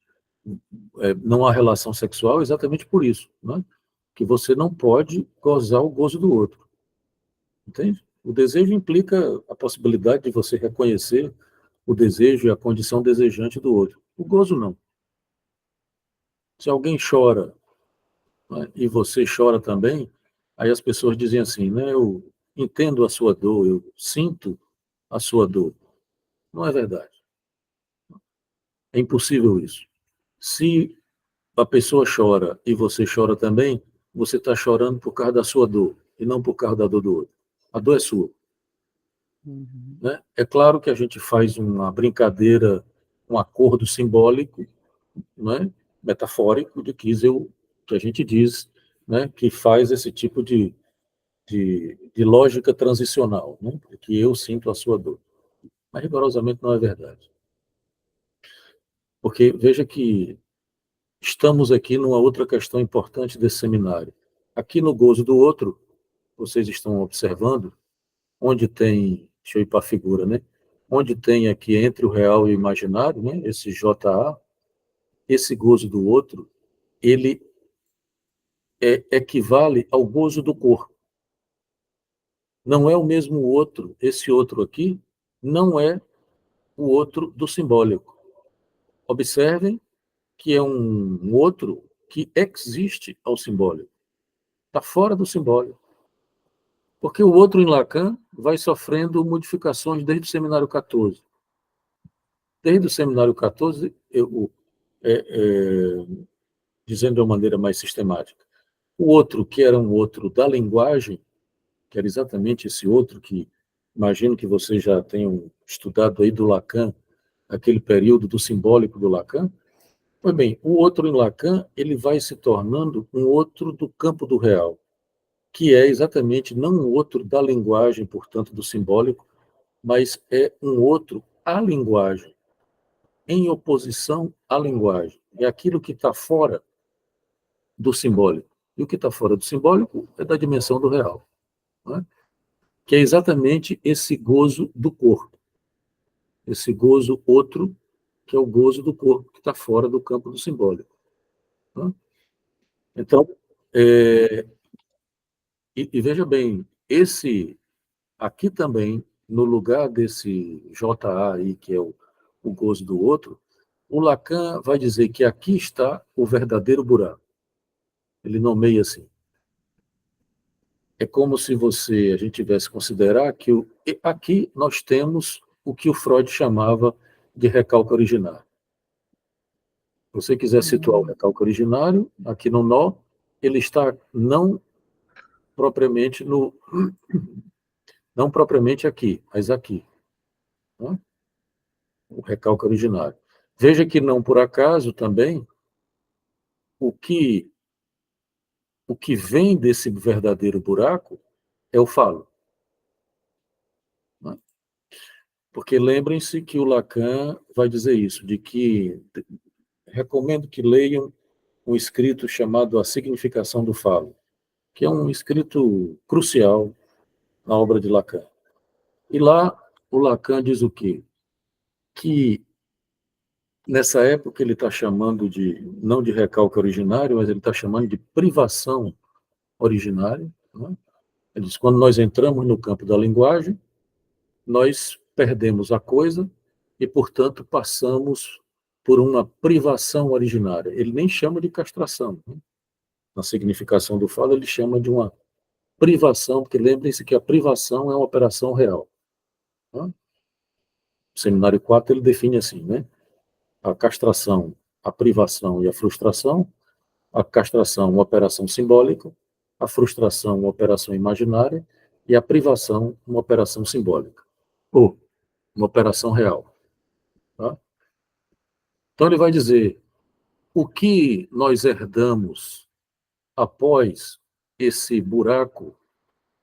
não há relação sexual exatamente por isso, né? Que você não pode gozar o gozo do outro. Entende? O desejo implica a possibilidade de você reconhecer o desejo e a condição desejante do outro. O gozo não. Se alguém chora, né, e você chora também, aí as pessoas dizem assim, né, eu entendo a sua dor, eu sinto a sua dor. Não é verdade. É impossível isso. Se a pessoa chora e você chora também, você está chorando por causa da sua dor e não por causa da dor do outro. A dor é sua. Uhum. Né? É claro que a gente faz uma brincadeira, um acordo simbólico, né, metafórico, de que a gente diz, né, que faz esse tipo de lógica transicional, né, que eu sinto a sua dor. Mas rigorosamente não é verdade. Porque veja que estamos aqui numa outra questão importante desse seminário. Aqui no gozo do outro, vocês estão observando, onde tem, deixa eu ir para a figura, né? Onde tem aqui entre o real e o imaginário, né? Esse JA, esse gozo do outro, ele equivale ao gozo do corpo. Não é o mesmo outro, esse outro aqui não é o outro do simbólico. Observem que é um outro que existe ao simbólico. Está fora do simbólico. Porque o outro em Lacan vai sofrendo modificações desde o seminário 14. Desde o seminário 14, dizendo de uma maneira mais sistemática, o outro, que era um outro da linguagem, que era exatamente esse outro que, imagino que vocês já tenham estudado aí do Lacan, aquele período do simbólico do Lacan. Pois bem, o outro em Lacan, ele vai se tornando um outro do campo do real, que é exatamente não um outro da linguagem, portanto, do simbólico, mas é um outro à linguagem, em oposição à linguagem. É aquilo que está fora do simbólico. E o que está fora do simbólico é da dimensão do real, né? Que é exatamente esse gozo do corpo. Esse gozo outro, que é o gozo do corpo, que está fora do campo do simbólico. Né? Então, e veja bem, esse aqui também, no lugar desse JA aí, que é o gozo do outro, o Lacan vai dizer que aqui está o verdadeiro buraco. Ele nomeia assim. É como se a gente tivesse que considerar que aqui nós temos o que o Freud chamava de recalque originário. Se você quiser situar o recalque originário, aqui no nó, ele está propriamente não propriamente aqui, mas aqui, né? O recalque originário. Veja que não por acaso também o que vem desse verdadeiro buraco é o falo, né? Porque lembrem-se que o Lacan vai dizer isso, de que recomendo que leiam um escrito chamado A Significação do Falo, que é um escrito crucial na obra de Lacan. E lá o Lacan diz o quê? Que nessa época ele está chamando não de recalque originário, mas ele está chamando de privação originária, né? Ele diz, quando nós entramos no campo da linguagem, nós perdemos a coisa e, portanto, passamos por uma privação originária. Ele nem chama de castração, né? Na significação do falo, ele chama de uma privação, porque lembrem-se que a privação é uma operação real, né? O Seminário 4 ele define assim, né? A castração, a privação e a frustração. A castração, uma operação simbólica. A frustração, uma operação imaginária. e a privação, uma operação simbólica, ou uma operação real. Tá? Então, ele vai dizer o que nós herdamos após esse buraco,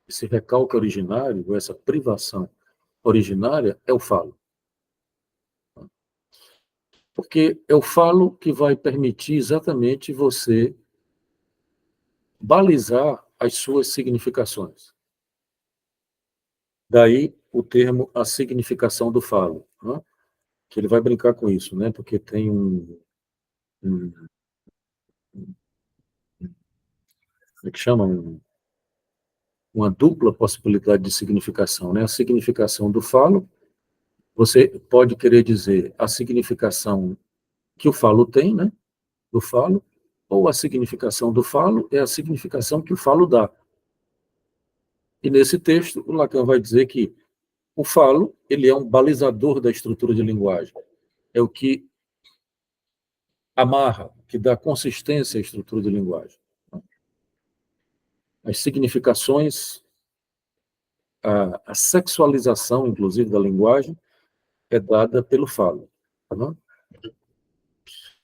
esse recalque originário, essa privação originária, é o falo. Porque é o falo que vai permitir exatamente você balizar as suas significações. Daí o termo a significação do falo, né? Que ele vai brincar com isso, né? Porque tem um como é que chama? Uma dupla possibilidade de significação, né? A significação do falo, você pode querer dizer a significação que o falo tem, né? Do falo, ou a significação do falo é a significação que o falo dá. E nesse texto, o Lacan vai dizer que o falo, ele é um balizador da estrutura de linguagem. É o que amarra, que dá consistência à estrutura de linguagem. As significações, a sexualização, inclusive, da linguagem, é dada pelo falo. Né?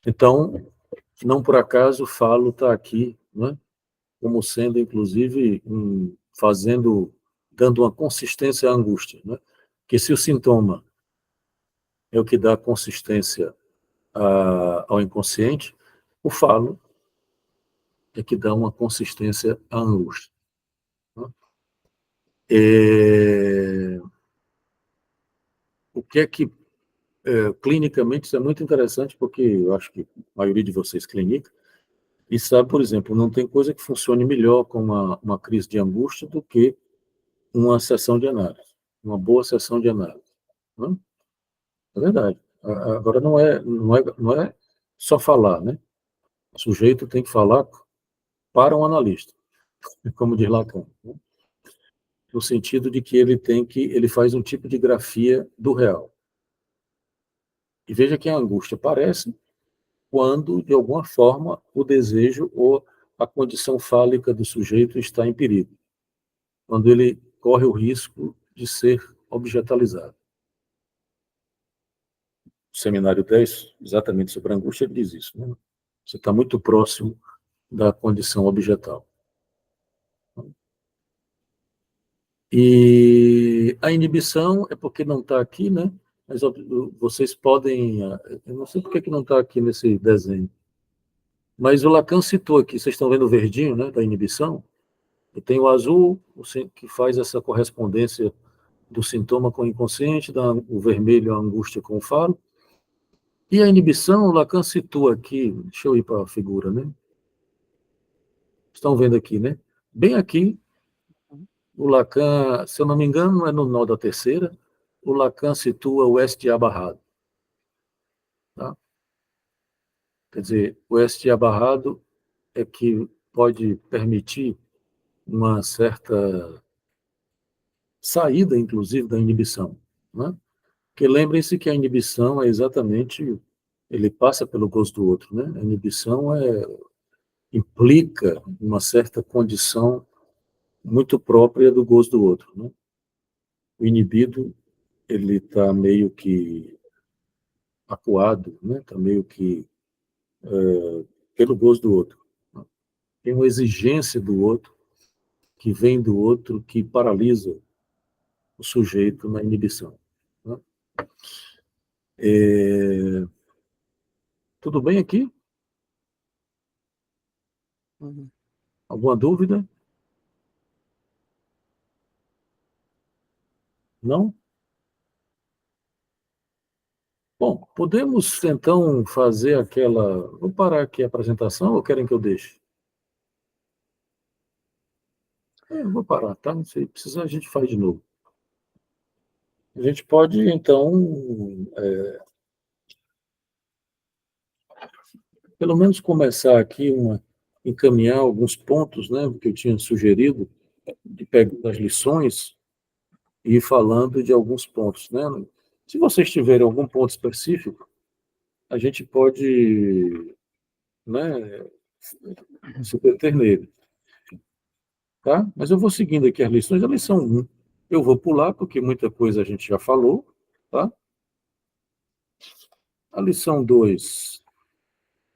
Então, não por acaso o falo está aqui, né? Como sendo, inclusive, dando uma consistência à angústia. Né? Que se o sintoma é o que dá consistência ao inconsciente, o falo é que dá uma consistência à angústia. Né? O que é que, clinicamente, isso é muito interessante, porque eu acho que a maioria de vocês clinica, e sabe, por exemplo, não tem coisa que funcione melhor com uma crise de angústia do que uma sessão de análise, uma boa sessão de análise. Né? É verdade. Agora, não é só falar, né? O sujeito tem que falar para um analista, como diz Lacan, né? No sentido de que ele faz um tipo de grafia do real. E veja que a angústia aparece quando, de alguma forma, o desejo ou a condição fálica do sujeito está em perigo, quando ele corre o risco de ser objetalizado. O seminário 10, exatamente sobre a angústia, ele diz isso. Né? Você está muito próximo da condição objetal. E a inibição é porque não está aqui, né? Mas vocês podem... Eu não sei por que não está aqui nesse desenho. Mas o Lacan citou aqui, vocês estão vendo o verdinho, né, da inibição? E tem o azul, que faz essa correspondência do sintoma com o inconsciente, o vermelho, a angústia com o falo. E a inibição, o Lacan citou aqui, deixa eu ir para a figura, né? Estão vendo aqui, né? Bem aqui, o Lacan, se eu não me engano, é no nó da terceira, o Lacan situa o STA barrado. Tá? Quer dizer, o STA barrado é que pode permitir uma certa saída, inclusive, da inibição. Né? Porque lembrem-se que a inibição é exatamente, ele passa pelo gozo do outro. Né? A inibição implica uma certa condição muito própria do gozo do outro. Né? O inibido, ele está meio que acuado, né? Está meio que pelo gozo do outro. Né? Tem uma exigência do outro, que vem do outro, que paralisa o sujeito na inibição. Né? Tudo bem aqui? Uhum. Alguma dúvida? Não? Bom, podemos então fazer aquela... Vou parar aqui a apresentação ou querem que eu deixe? Eu vou parar, tá? Não sei, precisar a gente faz de novo. A gente pode, então, pelo menos começar aqui, encaminhar alguns pontos, né, que eu tinha sugerido, de pegar as lições e ir falando de alguns pontos, né? Se vocês tiverem algum ponto específico, a gente pode, né, se deter nele. tá? Mas eu vou seguindo aqui as lições. A lição 1, eu vou pular, porque muita coisa a gente já falou, tá? A lição 2,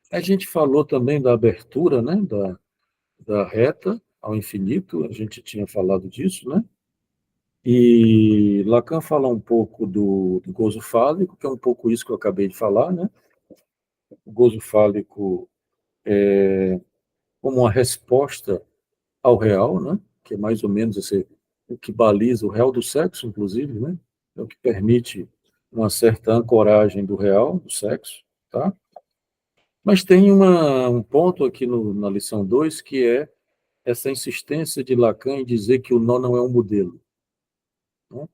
a gente falou também da abertura, né, da reta ao infinito, a gente tinha falado disso, né? E Lacan fala um pouco do gozo fálico, que é um pouco isso que eu acabei de falar, né? O gozo fálico como uma resposta ao real, né? Que é mais ou menos o que baliza o real do sexo, inclusive, né? É o que permite uma certa ancoragem do real, do sexo, tá? Mas tem um ponto aqui na lição 2 que é essa insistência de Lacan em dizer que o nó não é um modelo, né?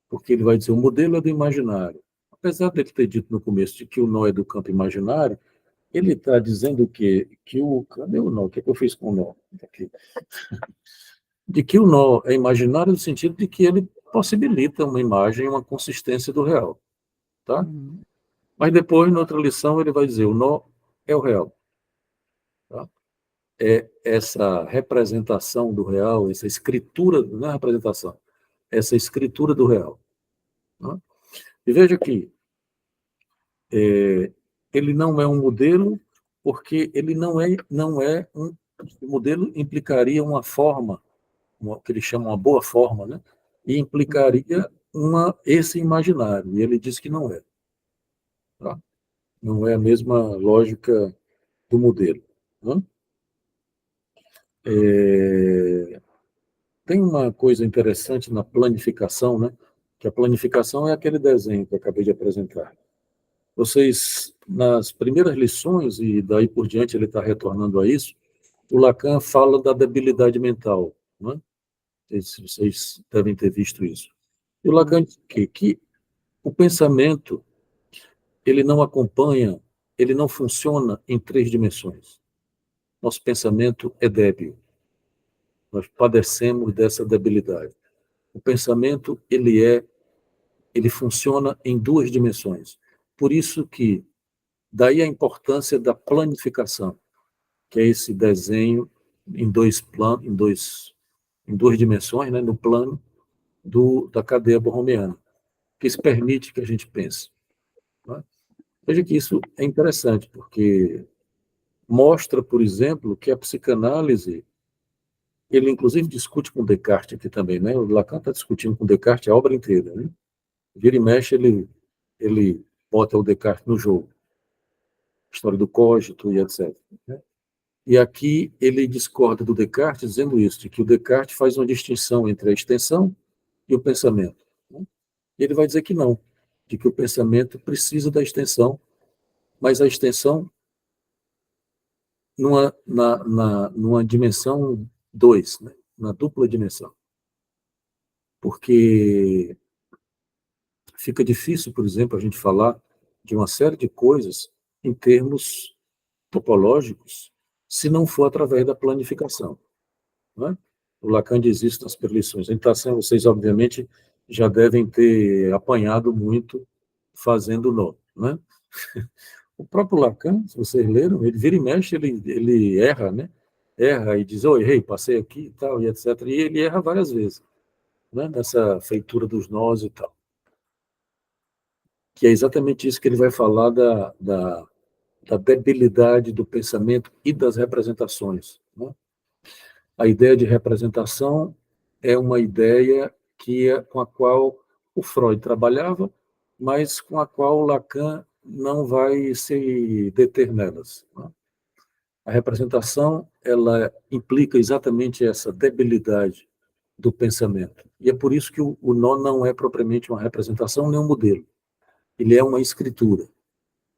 Porque ele vai dizer o modelo é do imaginário. Apesar de ele ter dito no começo de que o nó é do campo imaginário, ele está dizendo o quê? Cadê o nó? O que é que eu fiz com o nó? Aqui. De que o nó é imaginário no sentido de que ele possibilita uma imagem, uma consistência do real, tá? Mas depois, na outra lição, ele vai dizer o nó é o real, tá? É essa representação do real, essa escritura, não é representação, essa escritura do real, né? E veja que ele não é um modelo, porque ele não é um o modelo implicaria uma forma, que ele chama uma boa forma, né? E implicaria esse imaginário, e ele diz que não é, tá? Não é a mesma lógica do modelo, né? Tem uma coisa interessante na planificação, né? Que a planificação é aquele desenho que eu acabei de apresentar. Vocês, nas primeiras lições, e daí por diante ele está retornando a isso, o Lacan fala da debilidade mental, né? Vocês devem ter visto isso. E o Lacan diz que o pensamento, ele não acompanha, ele não funciona em 3 dimensões. Nosso pensamento é débil. Nós padecemos dessa debilidade. O pensamento, ele funciona em 2 dimensões. Por isso que, daí a importância da planificação, que é esse desenho em 2 planos, em 2 dimensões, né, no plano da cadeia borromeana, que isso permite que a gente pense, né? Veja que isso é interessante, porque mostra, por exemplo, que a psicanálise, ele inclusive discute com Descartes aqui também, né? O Lacan está discutindo com Descartes a obra inteira, né? Vira e mexe, ele bota o Descartes no jogo, história do cogito e etc, né? E aqui ele discorda do Descartes, dizendo isso, de que o Descartes faz uma distinção entre a extensão e o pensamento, né? E ele vai dizer que não, de que o pensamento precisa da extensão, mas a extensão numa dimensão 2, né? Na dupla dimensão. Porque fica difícil, por exemplo, a gente falar de uma série de coisas em termos topológicos, se não for através da planificação, né? O Lacan diz isso nas perlições. Então, vocês, obviamente, já devem ter apanhado muito fazendo nó, né? O próprio Lacan, se vocês leram, ele vira e mexe, ele erra, né? Erra e diz, oh, errei, passei aqui e tal, e etc. E ele erra várias vezes, né? Nessa feitura dos nós e tal. Que é exatamente isso que ele vai falar da debilidade do pensamento e das representações, né? A ideia de representação é uma ideia com a qual o Freud trabalhava, mas com a qual o Lacan não vai se deter nelas, né? A representação, ela implica exatamente essa debilidade do pensamento. E é por isso que o nó não é propriamente uma representação nem um modelo. Ele é uma escritura,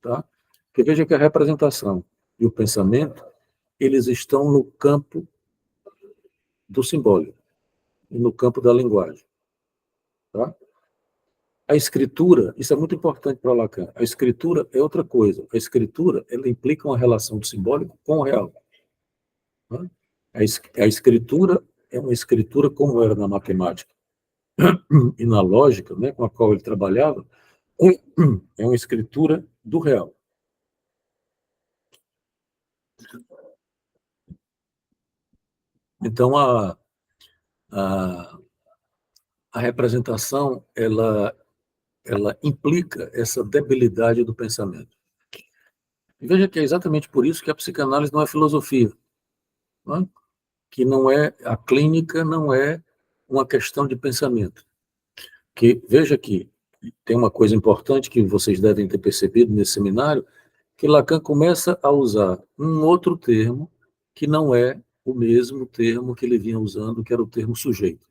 tá? Porque veja que a representação e o pensamento, eles estão no campo do simbólico e no campo da linguagem, tá? A escritura, isso é muito importante para Lacan. A escritura é outra coisa. A escritura, ela implica uma relação do simbólico com o real, né? A escritura é uma escritura como era na matemática e na lógica, né, com a qual ele trabalhava, é uma escritura do real. Então, a, a representação, ela implica essa debilidade do pensamento. E veja que é exatamente por isso que a psicanálise não é filosofia, não é? Que não é, a clínica não é uma questão de pensamento. Que, veja que tem uma coisa importante que vocês devem ter percebido nesse seminário, que Lacan começa a usar um outro termo que não é o mesmo termo que ele vinha usando, que era o termo sujeito.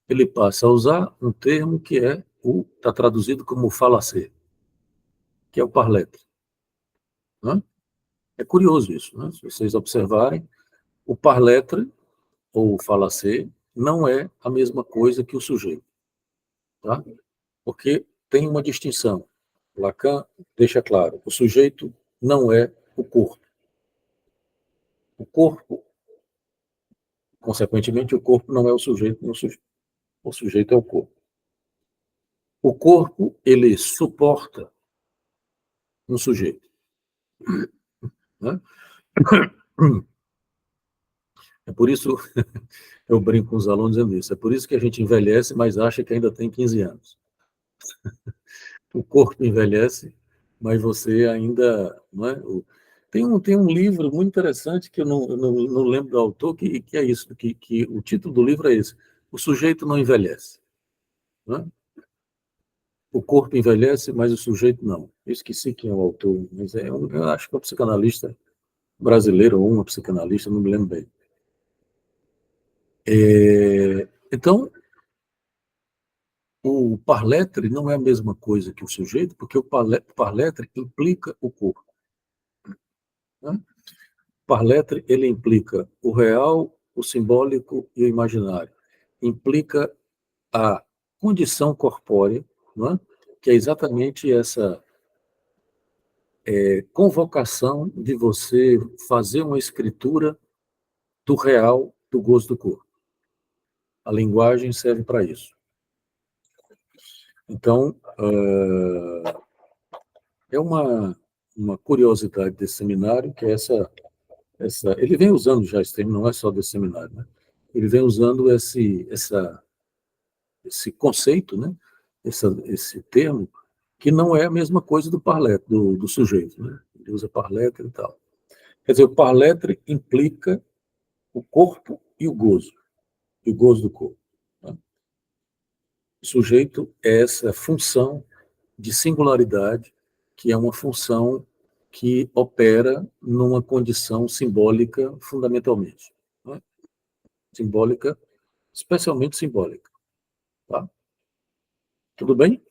Ele passa a usar um termo que está traduzido como falacer, que é o parler. Né? É curioso isso, né? Se vocês observarem, o parletre, ou falacer, não é a mesma coisa que o sujeito, tá? Porque tem uma distinção. Lacan deixa claro, o sujeito não é o corpo. O corpo, consequentemente, o corpo não é o sujeito, o sujeito é o corpo. O corpo, ele suporta um sujeito. Né? É por isso, eu brinco com os alunos dizendo isso, é por isso que a gente envelhece, mas acha que ainda tem 15 anos. O corpo envelhece, mas você ainda... Não é? Tem um livro muito interessante, que eu não lembro do autor, que é isso, que o título do livro é esse: O Sujeito Não Envelhece. Não é? O corpo envelhece, mas o sujeito não. Eu esqueci quem é o autor, mas eu acho que é um psicanalista brasileiro, ou uma psicanalista, não me lembro bem. Então, o parletre não é a mesma coisa que o sujeito, porque o parletre implica o corpo. Né? O parletre, ele implica o real, o simbólico e o imaginário. Implica a condição corpórea, né? Que é exatamente essa convocação de você fazer uma escritura do real, do gozo do corpo. A linguagem serve para isso. Então, é uma curiosidade desse seminário, que é essa... Ele vem usando já esse termo, não é só desse seminário, né? Ele vem usando esse conceito, né? Esse termo, que não é a mesma coisa do parletre, do sujeito, né? Ele usa parletre e tal. Quer dizer, o parletre implica o corpo e o gozo do corpo. Né? O sujeito é essa função de singularidade, que é uma função que opera numa condição simbólica fundamentalmente. Né? Simbólica, especialmente simbólica. Tá? Tudo bem?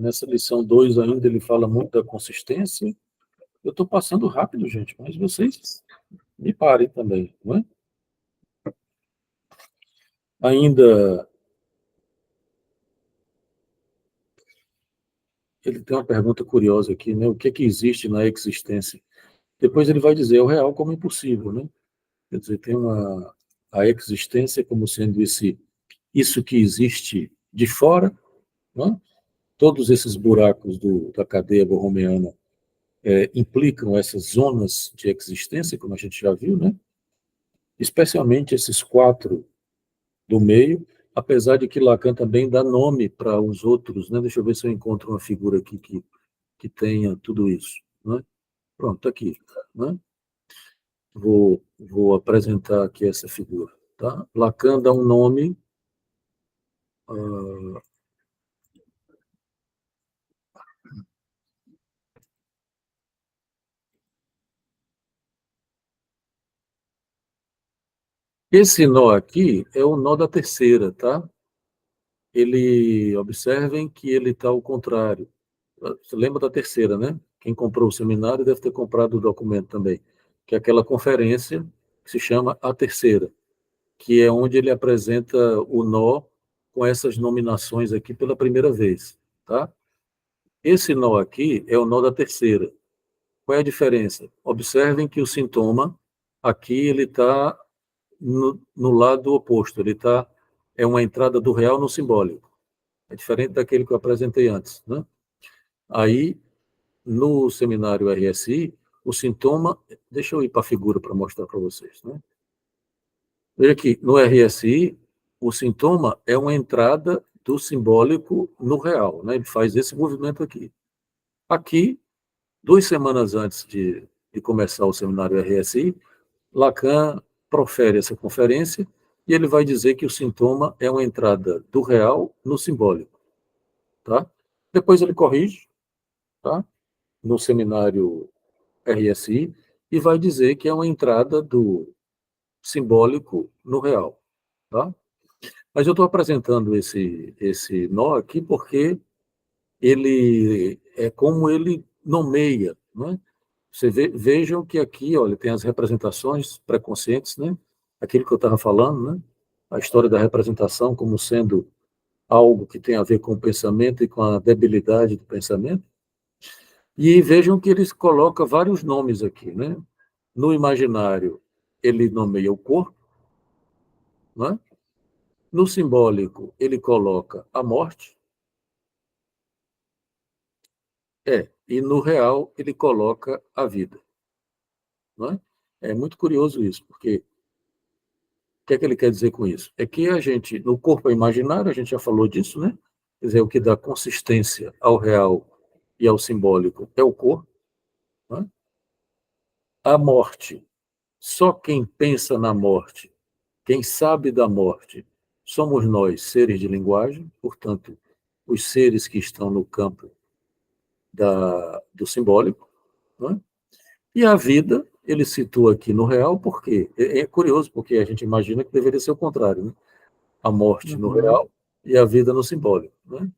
Nessa lição 2 ainda ele fala muito da consistência. Eu estou passando rápido, gente, mas vocês me parem também, não é? Ainda, ele tem uma pergunta curiosa aqui, né? O que é que existe na existência? Depois ele vai dizer o real como impossível, né? Quer dizer, tem a existência como sendo isso que existe de fora, né? Todos esses buracos da cadeia borromeana implicam essas zonas de existência, como a gente já viu, né? Especialmente esses 4 do meio, apesar de que Lacan também dá nome para os outros, né? Deixa eu ver se eu encontro uma figura aqui que tenha tudo isso, né? Pronto, está aqui, né? Vou apresentar aqui essa figura, tá? Lacan dá um nome... Esse nó aqui é o nó da terceira, tá? Observem que ele está ao contrário. Você lembra da terceira, né? Quem comprou o seminário deve ter comprado o documento também, que é aquela conferência que se chama A Terceira, que é onde ele apresenta o nó com essas nominações aqui pela primeira vez, tá? Esse nó aqui é o nó da terceira. Qual é a diferença? Observem que o sintoma aqui ele está no lado oposto, é uma entrada do real no simbólico. É diferente daquele que eu apresentei antes, né? Aí, no seminário RSI, o sintoma... Deixa eu ir para a figura para mostrar para vocês, né? Veja aqui, no RSI, o sintoma é uma entrada do simbólico no real, né? Ele faz esse movimento aqui. Aqui, 2 semanas antes de começar o seminário RSI, Lacan profere essa conferência e ele vai dizer que o sintoma é uma entrada do real no simbólico, tá? Depois ele corrige, tá? No seminário RSI e vai dizer que é uma entrada do simbólico no real, tá? Mas eu estou apresentando esse nó aqui porque ele é como ele nomeia, né? Vejam que aqui, olha, tem as representações pré-conscientes, né? Aquilo que eu estava falando, né? A história da representação como sendo algo que tem a ver com o pensamento e com a debilidade do pensamento. E vejam que eles colocam vários nomes aqui, né? No imaginário, ele nomeia o corpo, né? No simbólico, ele coloca a morte, e no real, ele coloca a vida, né? É muito curioso isso, porque o que é que ele quer dizer com isso? É que a gente, no corpo imaginário, a gente já falou disso, né? Quer dizer, o que dá consistência ao real e ao simbólico é o corpo, né? A morte, só quem pensa na morte, quem sabe da morte, somos nós, seres de linguagem, portanto, os seres que estão no campo do simbólico, né? E a vida, ele situa aqui no real, porque é curioso, porque a gente imagina que deveria ser o contrário, né? A morte no real e a vida no simbólico, né?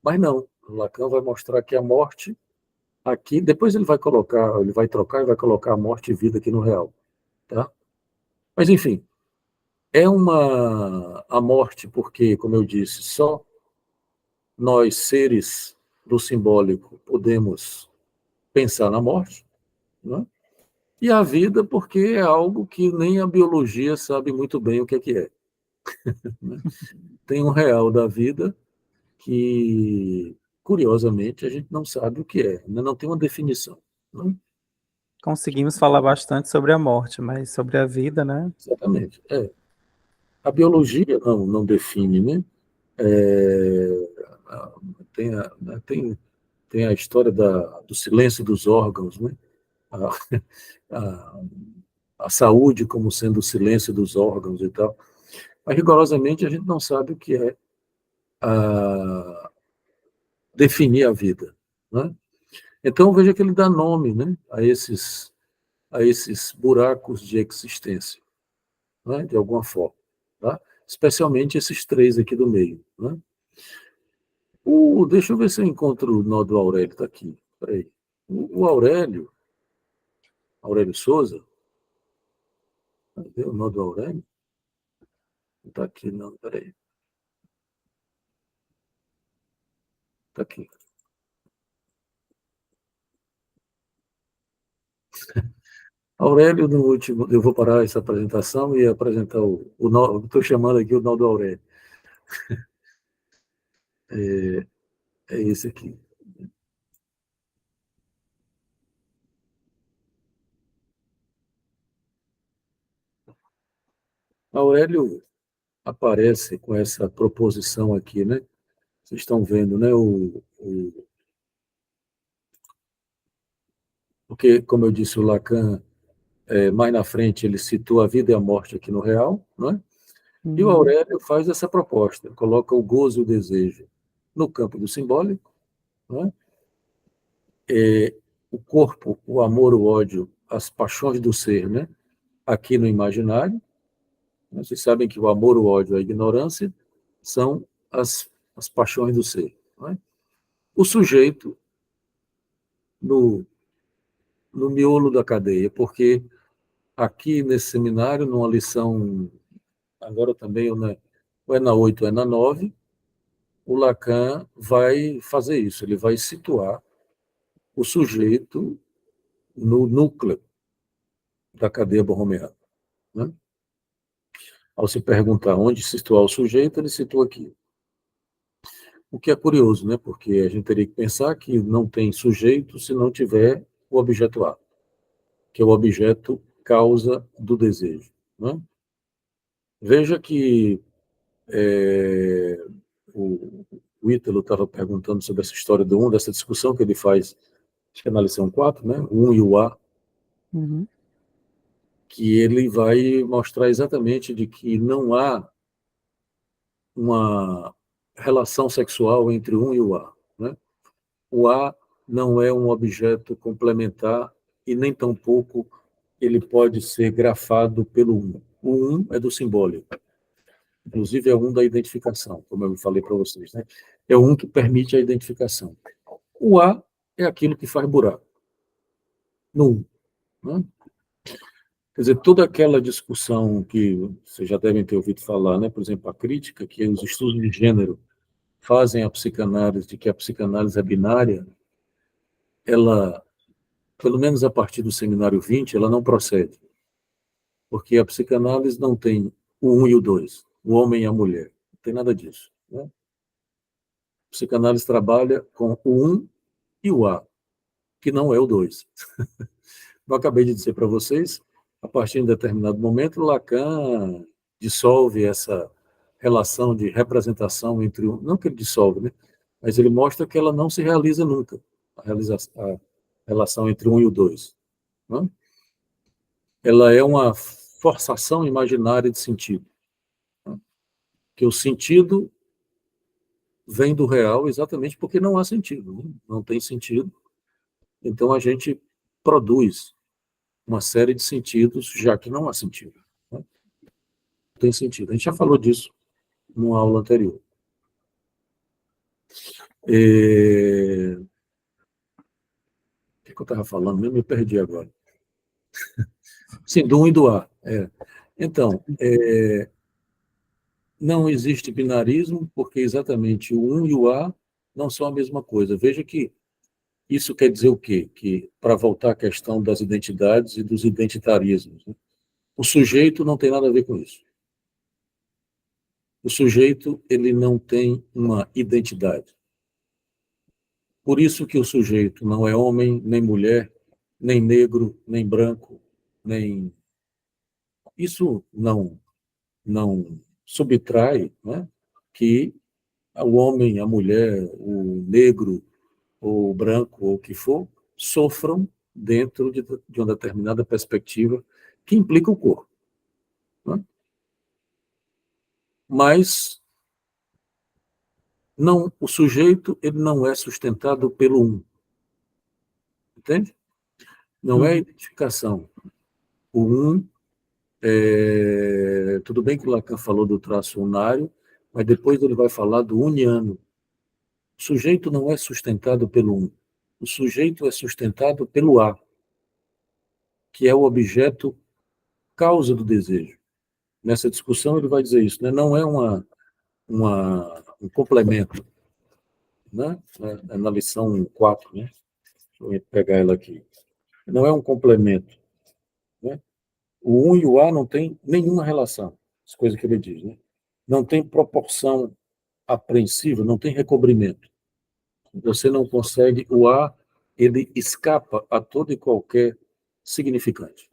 Mas não, Lacan vai mostrar que a morte aqui, depois ele vai colocar, ele vai trocar e vai colocar a morte e vida aqui no real, tá? Mas enfim, a morte, porque, como eu disse, só nós, seres do simbólico, podemos pensar na morte, né? E a vida, porque é algo que nem a biologia sabe muito bem o que é, né? Tem um real da vida que, curiosamente, a gente não sabe o que é, ainda não tem uma definição, né? Conseguimos falar bastante sobre a morte, mas sobre a vida, né? Exatamente. A biologia não define, né? É, tem, né, tem a história do silêncio dos órgãos, né? A, a, a saúde como sendo o silêncio dos órgãos e tal. Mas, rigorosamente, a gente não sabe o que é definir a vida, né? Então, veja que ele dá nome, né, a esses buracos de existência, né, de alguma forma, tá? Especialmente esses 3 aqui do meio, né? Deixa eu ver se eu encontro o nó do Aurélio, está aqui. Peraí. O Aurélio Souza, cadê o nó do Aurélio? Não está aqui, não, peraí. Está aqui. Aurélio, no último, eu vou parar essa apresentação e apresentar o nó, estou chamando aqui o nó do Aurélio. É esse aqui. Aurélio aparece com essa proposição aqui, né? Vocês estão vendo, né? Porque, como eu disse, o Lacan, mais na frente, ele situa a vida e a morte aqui no real, né? E o Aurélio faz essa proposta, coloca o gozo e o desejo no campo do simbólico, né? O corpo, o amor, o ódio, as paixões do ser, né? Aqui no imaginário. Vocês sabem que o amor, o ódio e a ignorância são as paixões do ser, né? O sujeito no miolo da cadeia, porque aqui nesse seminário, numa lição, agora também, ou é na 8 ou é na 9, o Lacan vai fazer isso, ele vai situar o sujeito no núcleo da cadeia borromeana, né? Ao se perguntar onde situar o sujeito, ele situa aqui. O que é curioso, né? Porque a gente teria que pensar que não tem sujeito se não tiver o objeto A, que é o objeto causa do desejo, né? Veja que o, o Ítalo estava perguntando sobre essa história do um, dessa discussão que ele faz, acho que é na lição 4, né? O um e o A, Uhum. que ele vai mostrar exatamente de que não há uma relação sexual entre o um e o A, né? O A não é um objeto complementar e nem tampouco ele pode ser grafado pelo um. O um é do simbólico, inclusive é um da identificação, como eu falei para vocês, né? É um que permite a identificação. O A é aquilo que faz buraco no um, né? Quer dizer, toda aquela discussão que vocês já devem ter ouvido falar, né? Por exemplo, a crítica que os estudos de gênero fazem à psicanálise, de que a psicanálise é binária, ela, pelo menos a partir do seminário 20, ela não procede, porque a psicanálise não tem o um e o dois, o homem e a mulher, não tem nada disso, né? A psicanálise trabalha com o um e o A, que não é o dois. Eu acabei de dizer para vocês, a partir de um determinado momento, Lacan dissolve essa relação de representação entre um, não que ele dissolve, né? Mas ele mostra que ela não se realiza nunca, a relação entre um e o dois, né? Ela é uma forçação imaginária de sentido, né? Que o sentido vem do real exatamente porque não há sentido, né? Não tem sentido, então a gente produz uma série de sentidos, já que não há sentido, né? Não tem sentido. A gente já falou disso numa aula anterior. O que eu estava falando? Eu me perdi agora. Sim, do um e do A. Então, não existe binarismo, porque exatamente o um e o A não são a mesma coisa. Veja que isso quer dizer o quê? Que, para voltar à questão das identidades e dos identitarismos, né? O sujeito não tem nada a ver com isso. O sujeito, ele não tem uma identidade. Por isso que o sujeito não é homem, nem mulher, nem negro, nem branco, nem... Isso não subtrai, né, que o homem, a mulher, o negro, ou o branco, ou o que for, sofram dentro de uma determinada perspectiva que implica o corpo, né? Mas não, o sujeito ele não é sustentado pelo um, entende? Não é a Uhum. identificação. O um, tudo bem que Lacan falou do traço unário, mas depois ele vai falar do uniano. O sujeito não é sustentado pelo um. O sujeito é sustentado pelo A, que é o objeto causa do desejo. Nessa discussão ele vai dizer isso, né? Não é um complemento, né? É na lição 4, né? Deixa eu pegar ela aqui. Não é um complemento, né? O um e o A não tem nenhuma relação, as coisas que ele diz, né? Não tem proporção apreensível, não tem recobrimento. Você não consegue, o A, ele escapa a todo e qualquer significante,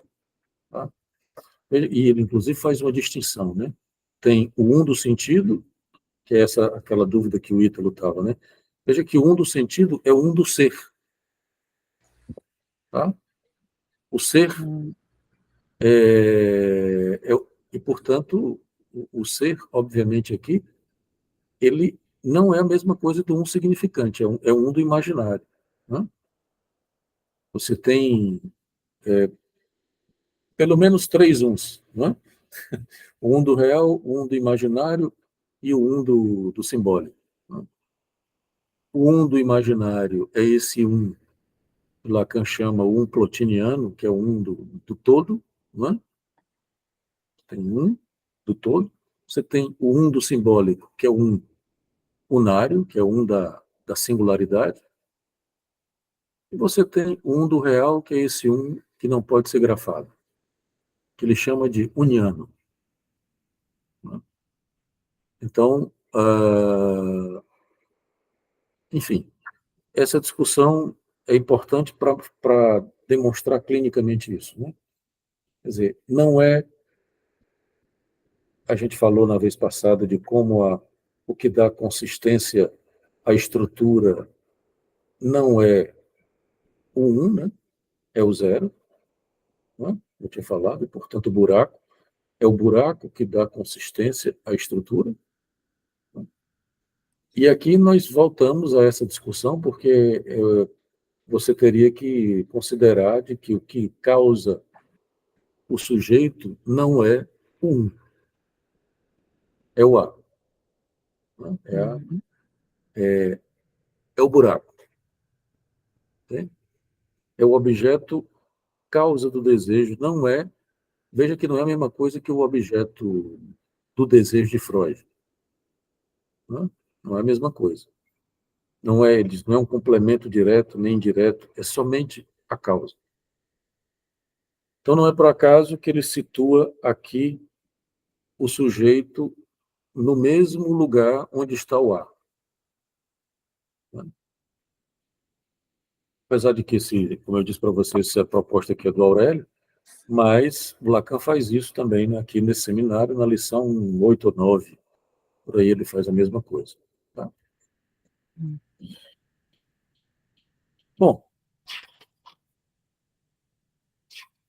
tá? E ele, inclusive, faz uma distinção, né? Tem o um do sentido, que é aquela dúvida que o Ítalo estava, né? Veja que o um do sentido é o um do ser, tá? O ser Uhum. e, portanto, o ser, obviamente, aqui, ele não é a mesma coisa do um significante, é um do imaginário, né? Você tem pelo menos três uns, né? O um do real, o um do imaginário e o um do simbólico, né? O um do imaginário é esse um que Lacan chama o um plotiniano, que é o um do todo, né? Tem um do todo. Você tem o um do simbólico, que é o um unário, que é o um da singularidade. E você tem o um do real, que é esse um que não pode ser grafado, que ele chama de uniano, né? Então, Enfim, essa discussão é importante para demonstrar clinicamente isso, né? Quer dizer, não é, a gente falou na vez passada de como o que dá consistência à estrutura não é o 1, né? É o 0, né? Eu tinha falado, e, portanto, o buraco é o buraco que dá consistência à estrutura. Né? E aqui nós voltamos a essa discussão, porque você teria que considerar de que o que causa o sujeito não é o 1, é o A. Né? É o buraco. Né? É o objeto causa do desejo, não é. Veja que não é a mesma coisa que o objeto do desejo de Freud. Né? Não é a mesma coisa. Não é um complemento direto nem indireto, é somente a causa. Então não é por acaso que ele situa aqui o sujeito no mesmo lugar onde está o A. Né? Apesar de que, como eu disse para vocês, essa proposta aqui é do Aurélio, mas o Lacan faz isso também, né, aqui nesse seminário, na lição 8 ou 9, por aí ele faz a mesma coisa. Tá? Bom,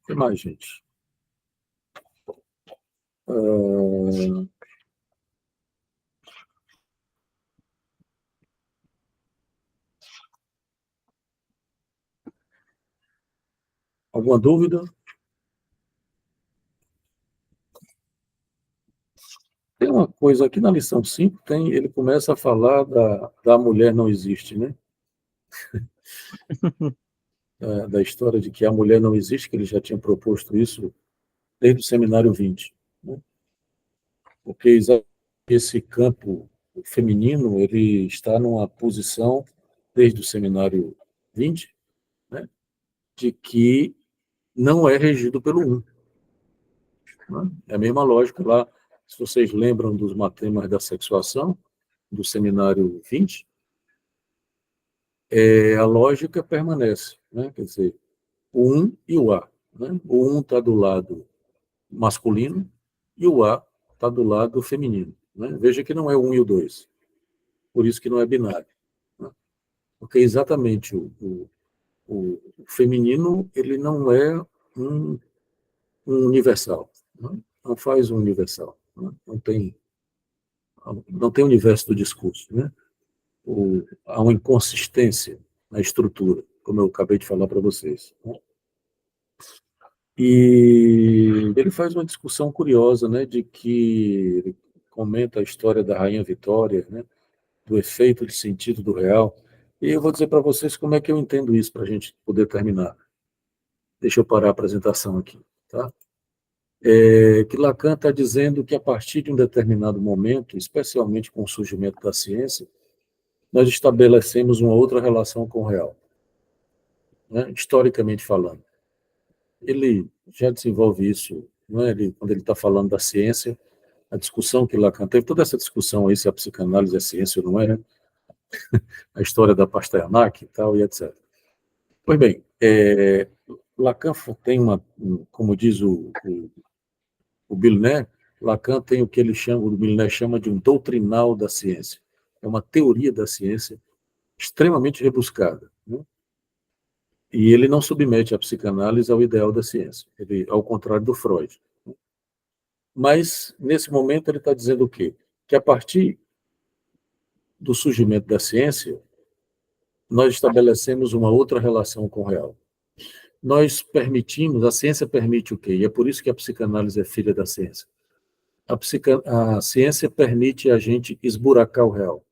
o que mais, gente? Alguma dúvida? Tem uma coisa aqui na lição 5, ele começa a falar da mulher não existe, né? Da história de que a mulher não existe, que ele já tinha proposto isso desde o seminário 20. Né? Porque esse campo feminino ele está numa posição, desde o seminário 20, né, de que não é regido pelo 1. Né? É a mesma lógica lá, se vocês lembram dos matemas da sexuação, do seminário 20, a lógica permanece. Né? Quer dizer, o 1 e o A. Né? O 1 está do lado masculino e o A está do lado feminino. Né? Veja que não é o 1 e o 2. Por isso que não é binário. Né? Porque exatamente o feminino ele não é um, um universal. Né? Não faz um universal. Né? Não tem universo do discurso. Né? Há uma inconsistência na estrutura, como eu acabei de falar para vocês. Né? E ele faz uma discussão curiosa, né, de que ele comenta a história da Rainha Vitória, né, do efeito de sentido do real. E eu vou dizer para vocês como é que eu entendo isso, para a gente poder terminar. Deixa eu parar a apresentação aqui. Tá? Que Lacan está dizendo que a partir de um determinado momento, especialmente com o surgimento da ciência, nós estabelecemos uma outra relação com o real, né, historicamente falando. Ele já desenvolve isso, né, quando ele está falando da ciência, a discussão que Lacan teve, toda essa discussão aí, se a psicanálise é ciência ou não é, a história da Pasternak e tal, e etc. Pois bem, Lacan tem como diz o Bilné, Lacan tem o que o Bilné chama de um doutrinal da ciência. É uma teoria da ciência extremamente rebuscada. Né? E ele não submete a psicanálise ao ideal da ciência, ao contrário do Freud. Mas, nesse momento, ele está dizendo o quê? Que a partir do surgimento da ciência, nós estabelecemos uma outra relação com o real. Nós permitimos, a ciência permite o quê? E é por isso que a psicanálise é filha da ciência. A ciência permite a gente esburacar o real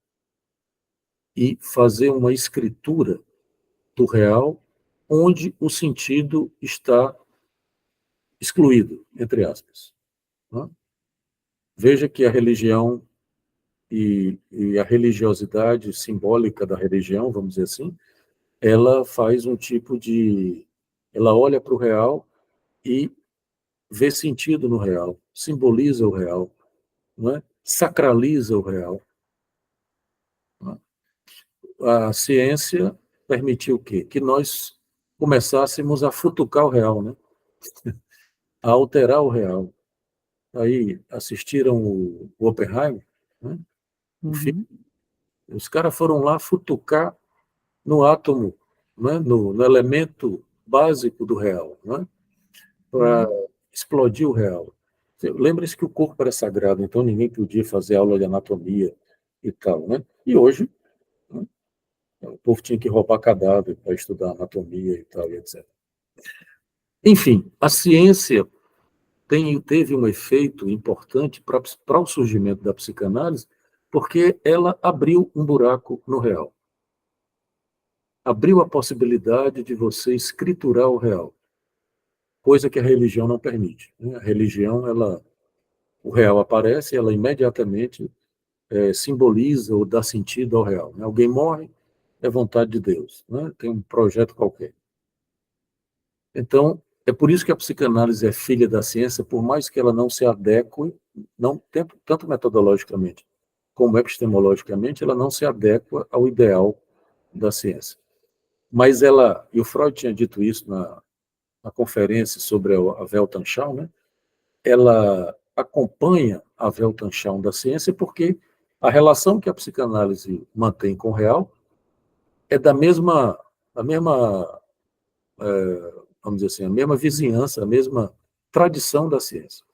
e fazer uma escritura do real onde o sentido está excluído, entre aspas. Né? Veja que a religião e a religiosidade simbólica da religião, vamos dizer assim, ela faz um tipo de... Ela olha para o real e vê sentido no real, simboliza o real, não é? Sacraliza o real. Não é? a ciência permitiu o quê? Que nós começássemos a futucar o real, né? A alterar o real. Aí assistiram o Oppenheimer, né? O filme. Uhum. Os caras foram lá futucar no átomo, né? No elemento básico do real, né? Para explodir o real. Lembre-se que o corpo era sagrado, então ninguém podia fazer aula de anatomia e tal, né? E hoje, né, o povo tinha que roubar cadáver para estudar anatomia e tal, e etc. Enfim, a ciência teve um efeito importante para o surgimento da psicanálise, porque ela abriu um buraco no real. Abriu a possibilidade de você escriturar o real, coisa que a religião não permite, né? A religião, o real aparece, ela imediatamente simboliza ou dá sentido ao real, né? Alguém morre, é vontade de Deus, né? Tem um projeto qualquer. Então, é por isso que a psicanálise é filha da ciência, por mais que ela não se adeque, não, tanto metodologicamente como epistemologicamente, ela não se adequa ao ideal da ciência. Mas ela, e o Freud tinha dito isso na conferência sobre a Weltanschauung, né? Ela acompanha a Weltanschauung da ciência porque a relação que a psicanálise mantém com o real é da mesma, vamos dizer assim, a mesma vizinhança, a mesma tradição da ciência.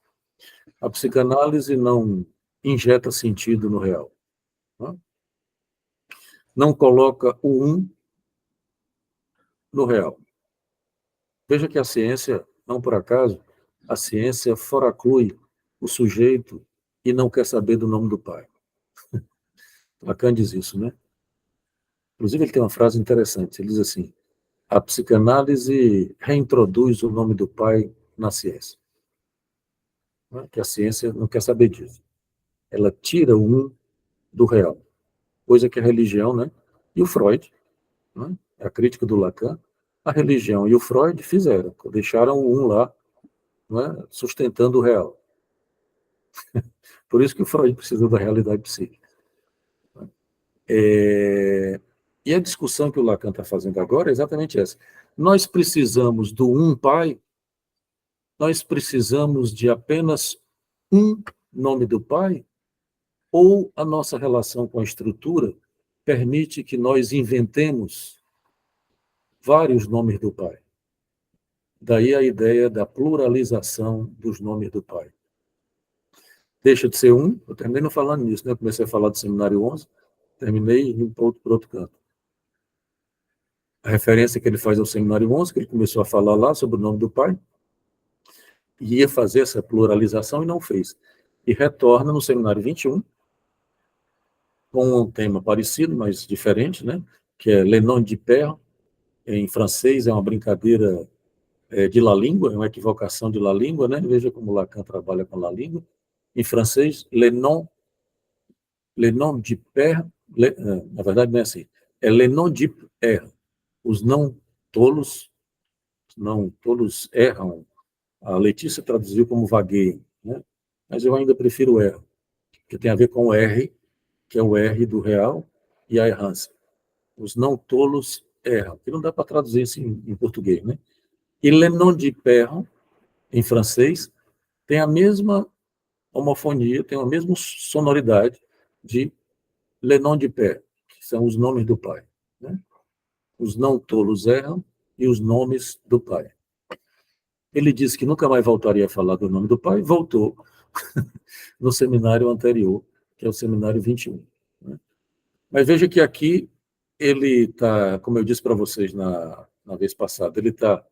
A psicanálise não injeta sentido no real, né? Não coloca o um no real. Veja que a ciência, não por acaso, a ciência foraclui o sujeito e não quer saber do nome do pai. Lacan diz isso, né? Inclusive, ele tem uma frase interessante. Ele diz assim: a psicanálise reintroduz o nome do pai na ciência. Né? Que a ciência não quer saber disso. Ela tira o um do real, coisa que a religião, né? E o Freud, né? A crítica do Lacan, a religião e o Freud fizeram, deixaram o um lá, né? Sustentando o real. Por isso que o Freud precisou da realidade psíquica. E a discussão que o Lacan está fazendo agora é exatamente essa. Nós precisamos do um pai, nós precisamos de apenas um nome do pai, ou a nossa relação com a estrutura permite que nós inventemos vários nomes do pai. Daí a ideia da pluralização dos nomes do pai. Deixa de ser um, eu terminei não falando nisso, né? Eu comecei a falar do Seminário 11, terminei indo para outro canto. A referência que ele faz ao Seminário 11, que ele começou a falar lá sobre o nome do pai, e ia fazer essa pluralização e não fez. E retorna no Seminário 21, com um tema parecido, mas diferente, né? Que é Le Nom du Père, em francês, é uma brincadeira de la língua, é uma equivocação de la língua, né? Veja como Lacan trabalha com la língua. Em francês, le nom du Père, na verdade não é assim, é Le Nom du Père. Os não tolos erram. A Letícia traduziu como vagueiam, né? Mas eu ainda prefiro erro, que tem a ver com o R, que é o R do real, e a errância. Os não tolos erram, que não dá para traduzir assim em português, né? E le nom du père, em francês, tem a mesma homofonia, tem a mesma sonoridade de le nom du père, que são os nomes do pai, né? Os não tolos erram e os nomes do pai. Ele disse que nunca mais voltaria a falar do nome do pai, voltou no seminário anterior, que é o seminário 21. Né? Mas veja que aqui ele está, como eu disse para vocês na vez passada, ele está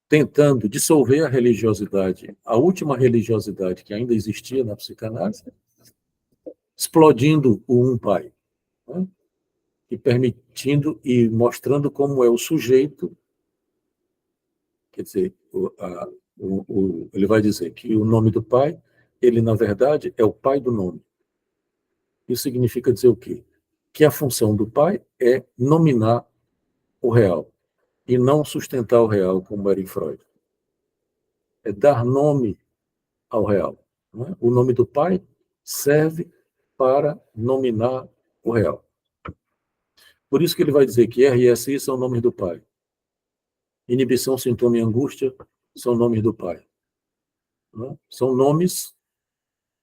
tentando dissolver a religiosidade, a última religiosidade que ainda existia na psicanálise, explodindo o um pai, né? E permitindo e mostrando como é o sujeito, quer dizer, ele vai dizer que o nome do pai, ele na verdade é o pai do nome. Isso significa dizer o quê? Que a função do pai é nominar o real e não sustentar o real, como era em Freud. É dar nome ao real. Né? O nome do pai serve para nominar o real. Por isso que ele vai dizer que R e S I são nomes do pai. Inibição, sintoma e angústia são nomes do pai. Né? São nomes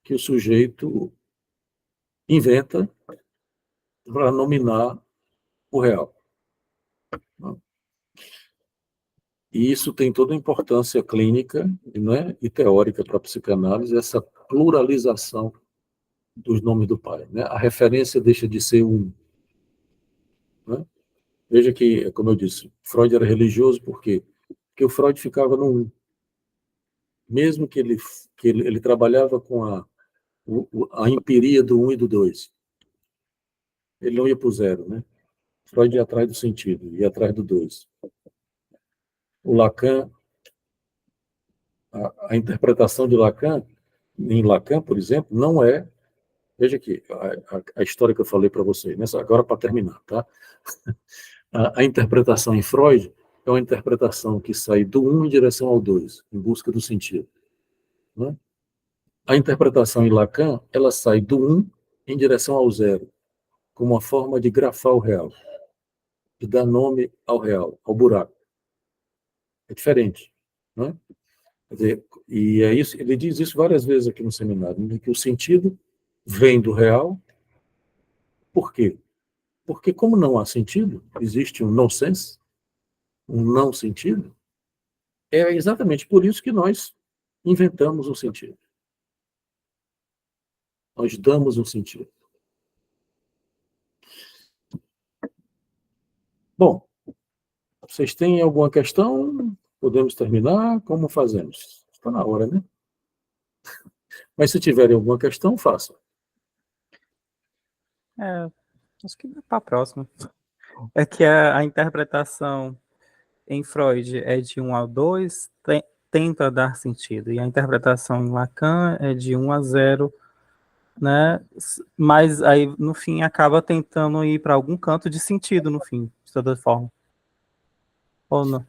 que o sujeito inventa para nominar o real. Né? E isso tem toda a importância clínica, né, e teórica para a psicanálise, essa pluralização dos nomes do pai. Né? A referência deixa de ser um. Né? Veja que, como eu disse, Freud era religioso por quê? Porque o Freud ficava no um. Mesmo que ele trabalhava com a empiria do um e do dois. Ele não ia para o zero, né? Freud ia atrás do sentido, ia atrás do dois. O Lacan, a interpretação de Lacan, em Lacan, por exemplo, não é. Veja aqui, a história que eu falei para vocês, né? Agora para terminar, tá? A interpretação em Freud é uma interpretação que sai do um em direção ao dois, em busca do sentido. Né? A interpretação em Lacan, ela sai do um em direção ao zero, como uma forma de grafar o real, de dar nome ao real, ao buraco. É diferente. Né? Quer dizer, e é isso, ele diz isso várias vezes aqui no seminário, né, que o sentido vem do real. Por quê? Porque como não há sentido, existe um nonsense, um não sentido, é exatamente por isso que nós inventamos um sentido. Nós damos um sentido. Bom, vocês têm alguma questão? Podemos terminar? Como fazemos? Está na hora, né? Mas se tiverem alguma questão, façam. Acho que vai para a próxima. É que a interpretação em Freud é de 1 ao 2, tenta dar sentido. E a interpretação em Lacan é de 1 a 0, né? Mas aí, no fim, acaba tentando ir para algum canto de sentido, no fim, de toda forma. Ou não?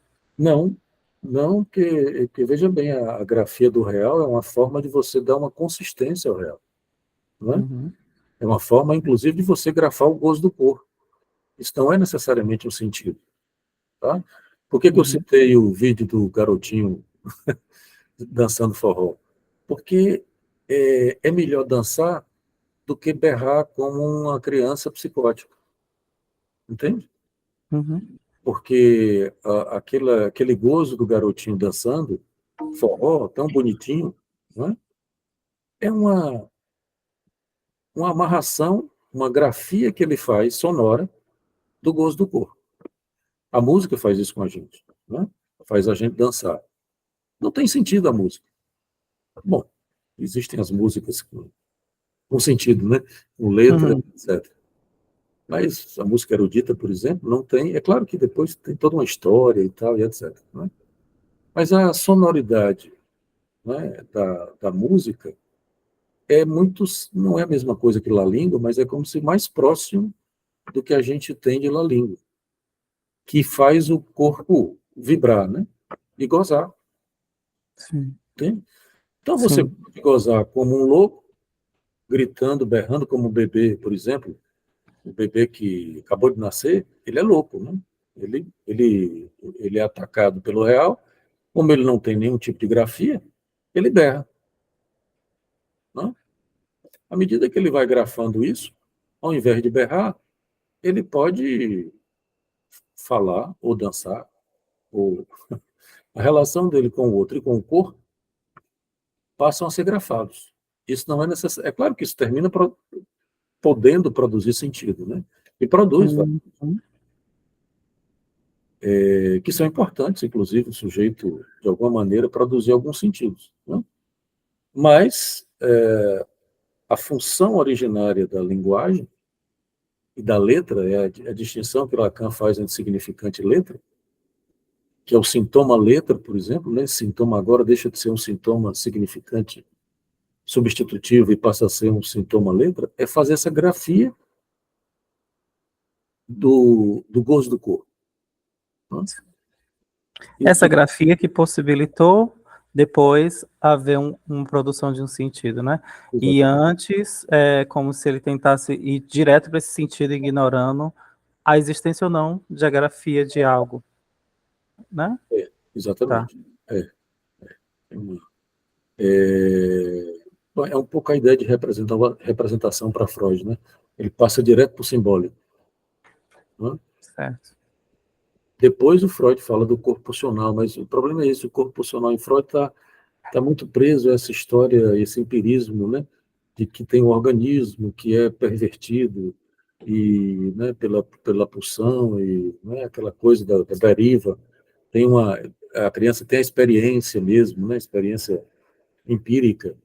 Não, porque veja bem, a grafia do real é uma forma de você dar uma consistência ao real. Não é? Uhum. É uma forma, inclusive, de você grafar o gozo do corpo. Isso não é necessariamente um sentido. Tá? Por que eu citei o vídeo do garotinho dançando forró? Porque é melhor dançar do que berrar como uma criança psicótica. Entende? Uhum. Porque aquele gozo do garotinho dançando forró, tão bonitinho, né? É uma amarração, uma grafia que ele faz sonora do gozo do corpo. A música faz isso com a gente, né? Faz a gente dançar. Não tem sentido a música. Bom, existem as músicas com sentido, né? Com letra, etc. Mas a música erudita, por exemplo, não tem. É claro que depois tem toda uma história e tal, e etc. Né? Mas a sonoridade, né, da música não é a mesma coisa que La Língua, mas é como se mais próximo do que a gente tem de La Língua, que faz o corpo vibrar, né? E gozar. Sim. Entende? Então você pode gozar como um louco, gritando, berrando como um bebê, por exemplo. O bebê que acabou de nascer, ele é louco, né? Ele é atacado pelo real, como ele não tem nenhum tipo de grafia, ele berra. Né? À medida que ele vai grafando isso, ao invés de berrar, ele pode falar ou dançar, ou a relação dele com o outro e com o corpo passam a ser grafados. Isso não é necessário. É claro que isso termina podendo produzir sentido, né? E produz, que são importantes, inclusive, o sujeito, de alguma maneira, produzir alguns sentidos. Né? Mas a função originária da linguagem e da letra, é a distinção que Lacan faz entre significante e letra, que é o sintoma letra, por exemplo, né? Esse sintoma agora deixa de ser um sintoma significante substitutivo e passa a ser um sintoma letra, é fazer essa grafia do gozo do corpo. Né? Essa grafia que possibilitou depois haver uma produção de um sentido, né? Exatamente. E antes, é como se ele tentasse ir direto para esse sentido, ignorando a existência ou não de grafia de algo, né? Exatamente. É um pouco a ideia de representação para Freud, né? Ele passa direto para o simbólico, né? Certo. Depois o Freud fala do corpo pulsional, mas o problema é esse, o corpo pulsional em Freud está muito preso a essa história, esse empirismo, né? De que tem um organismo que é pervertido e, né, pela pulsão e, né, aquela coisa da deriva. A criança tem a experiência mesmo, né? Experiência empírica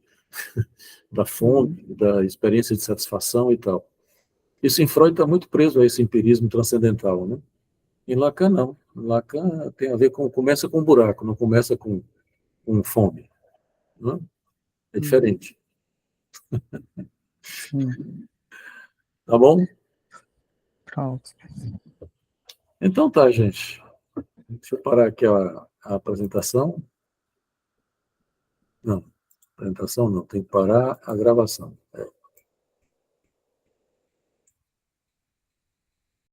da fome, da experiência de satisfação e tal. Isso em Freud está muito preso a esse empirismo transcendental, né? Em Lacan, não. Lacan tem a ver começa com um buraco, não começa com fome. Né? É diferente. Sim. Tá bom? Pronto. Então tá, gente. Deixa eu parar aqui a apresentação. Não, apresentação não, tem que parar a gravação.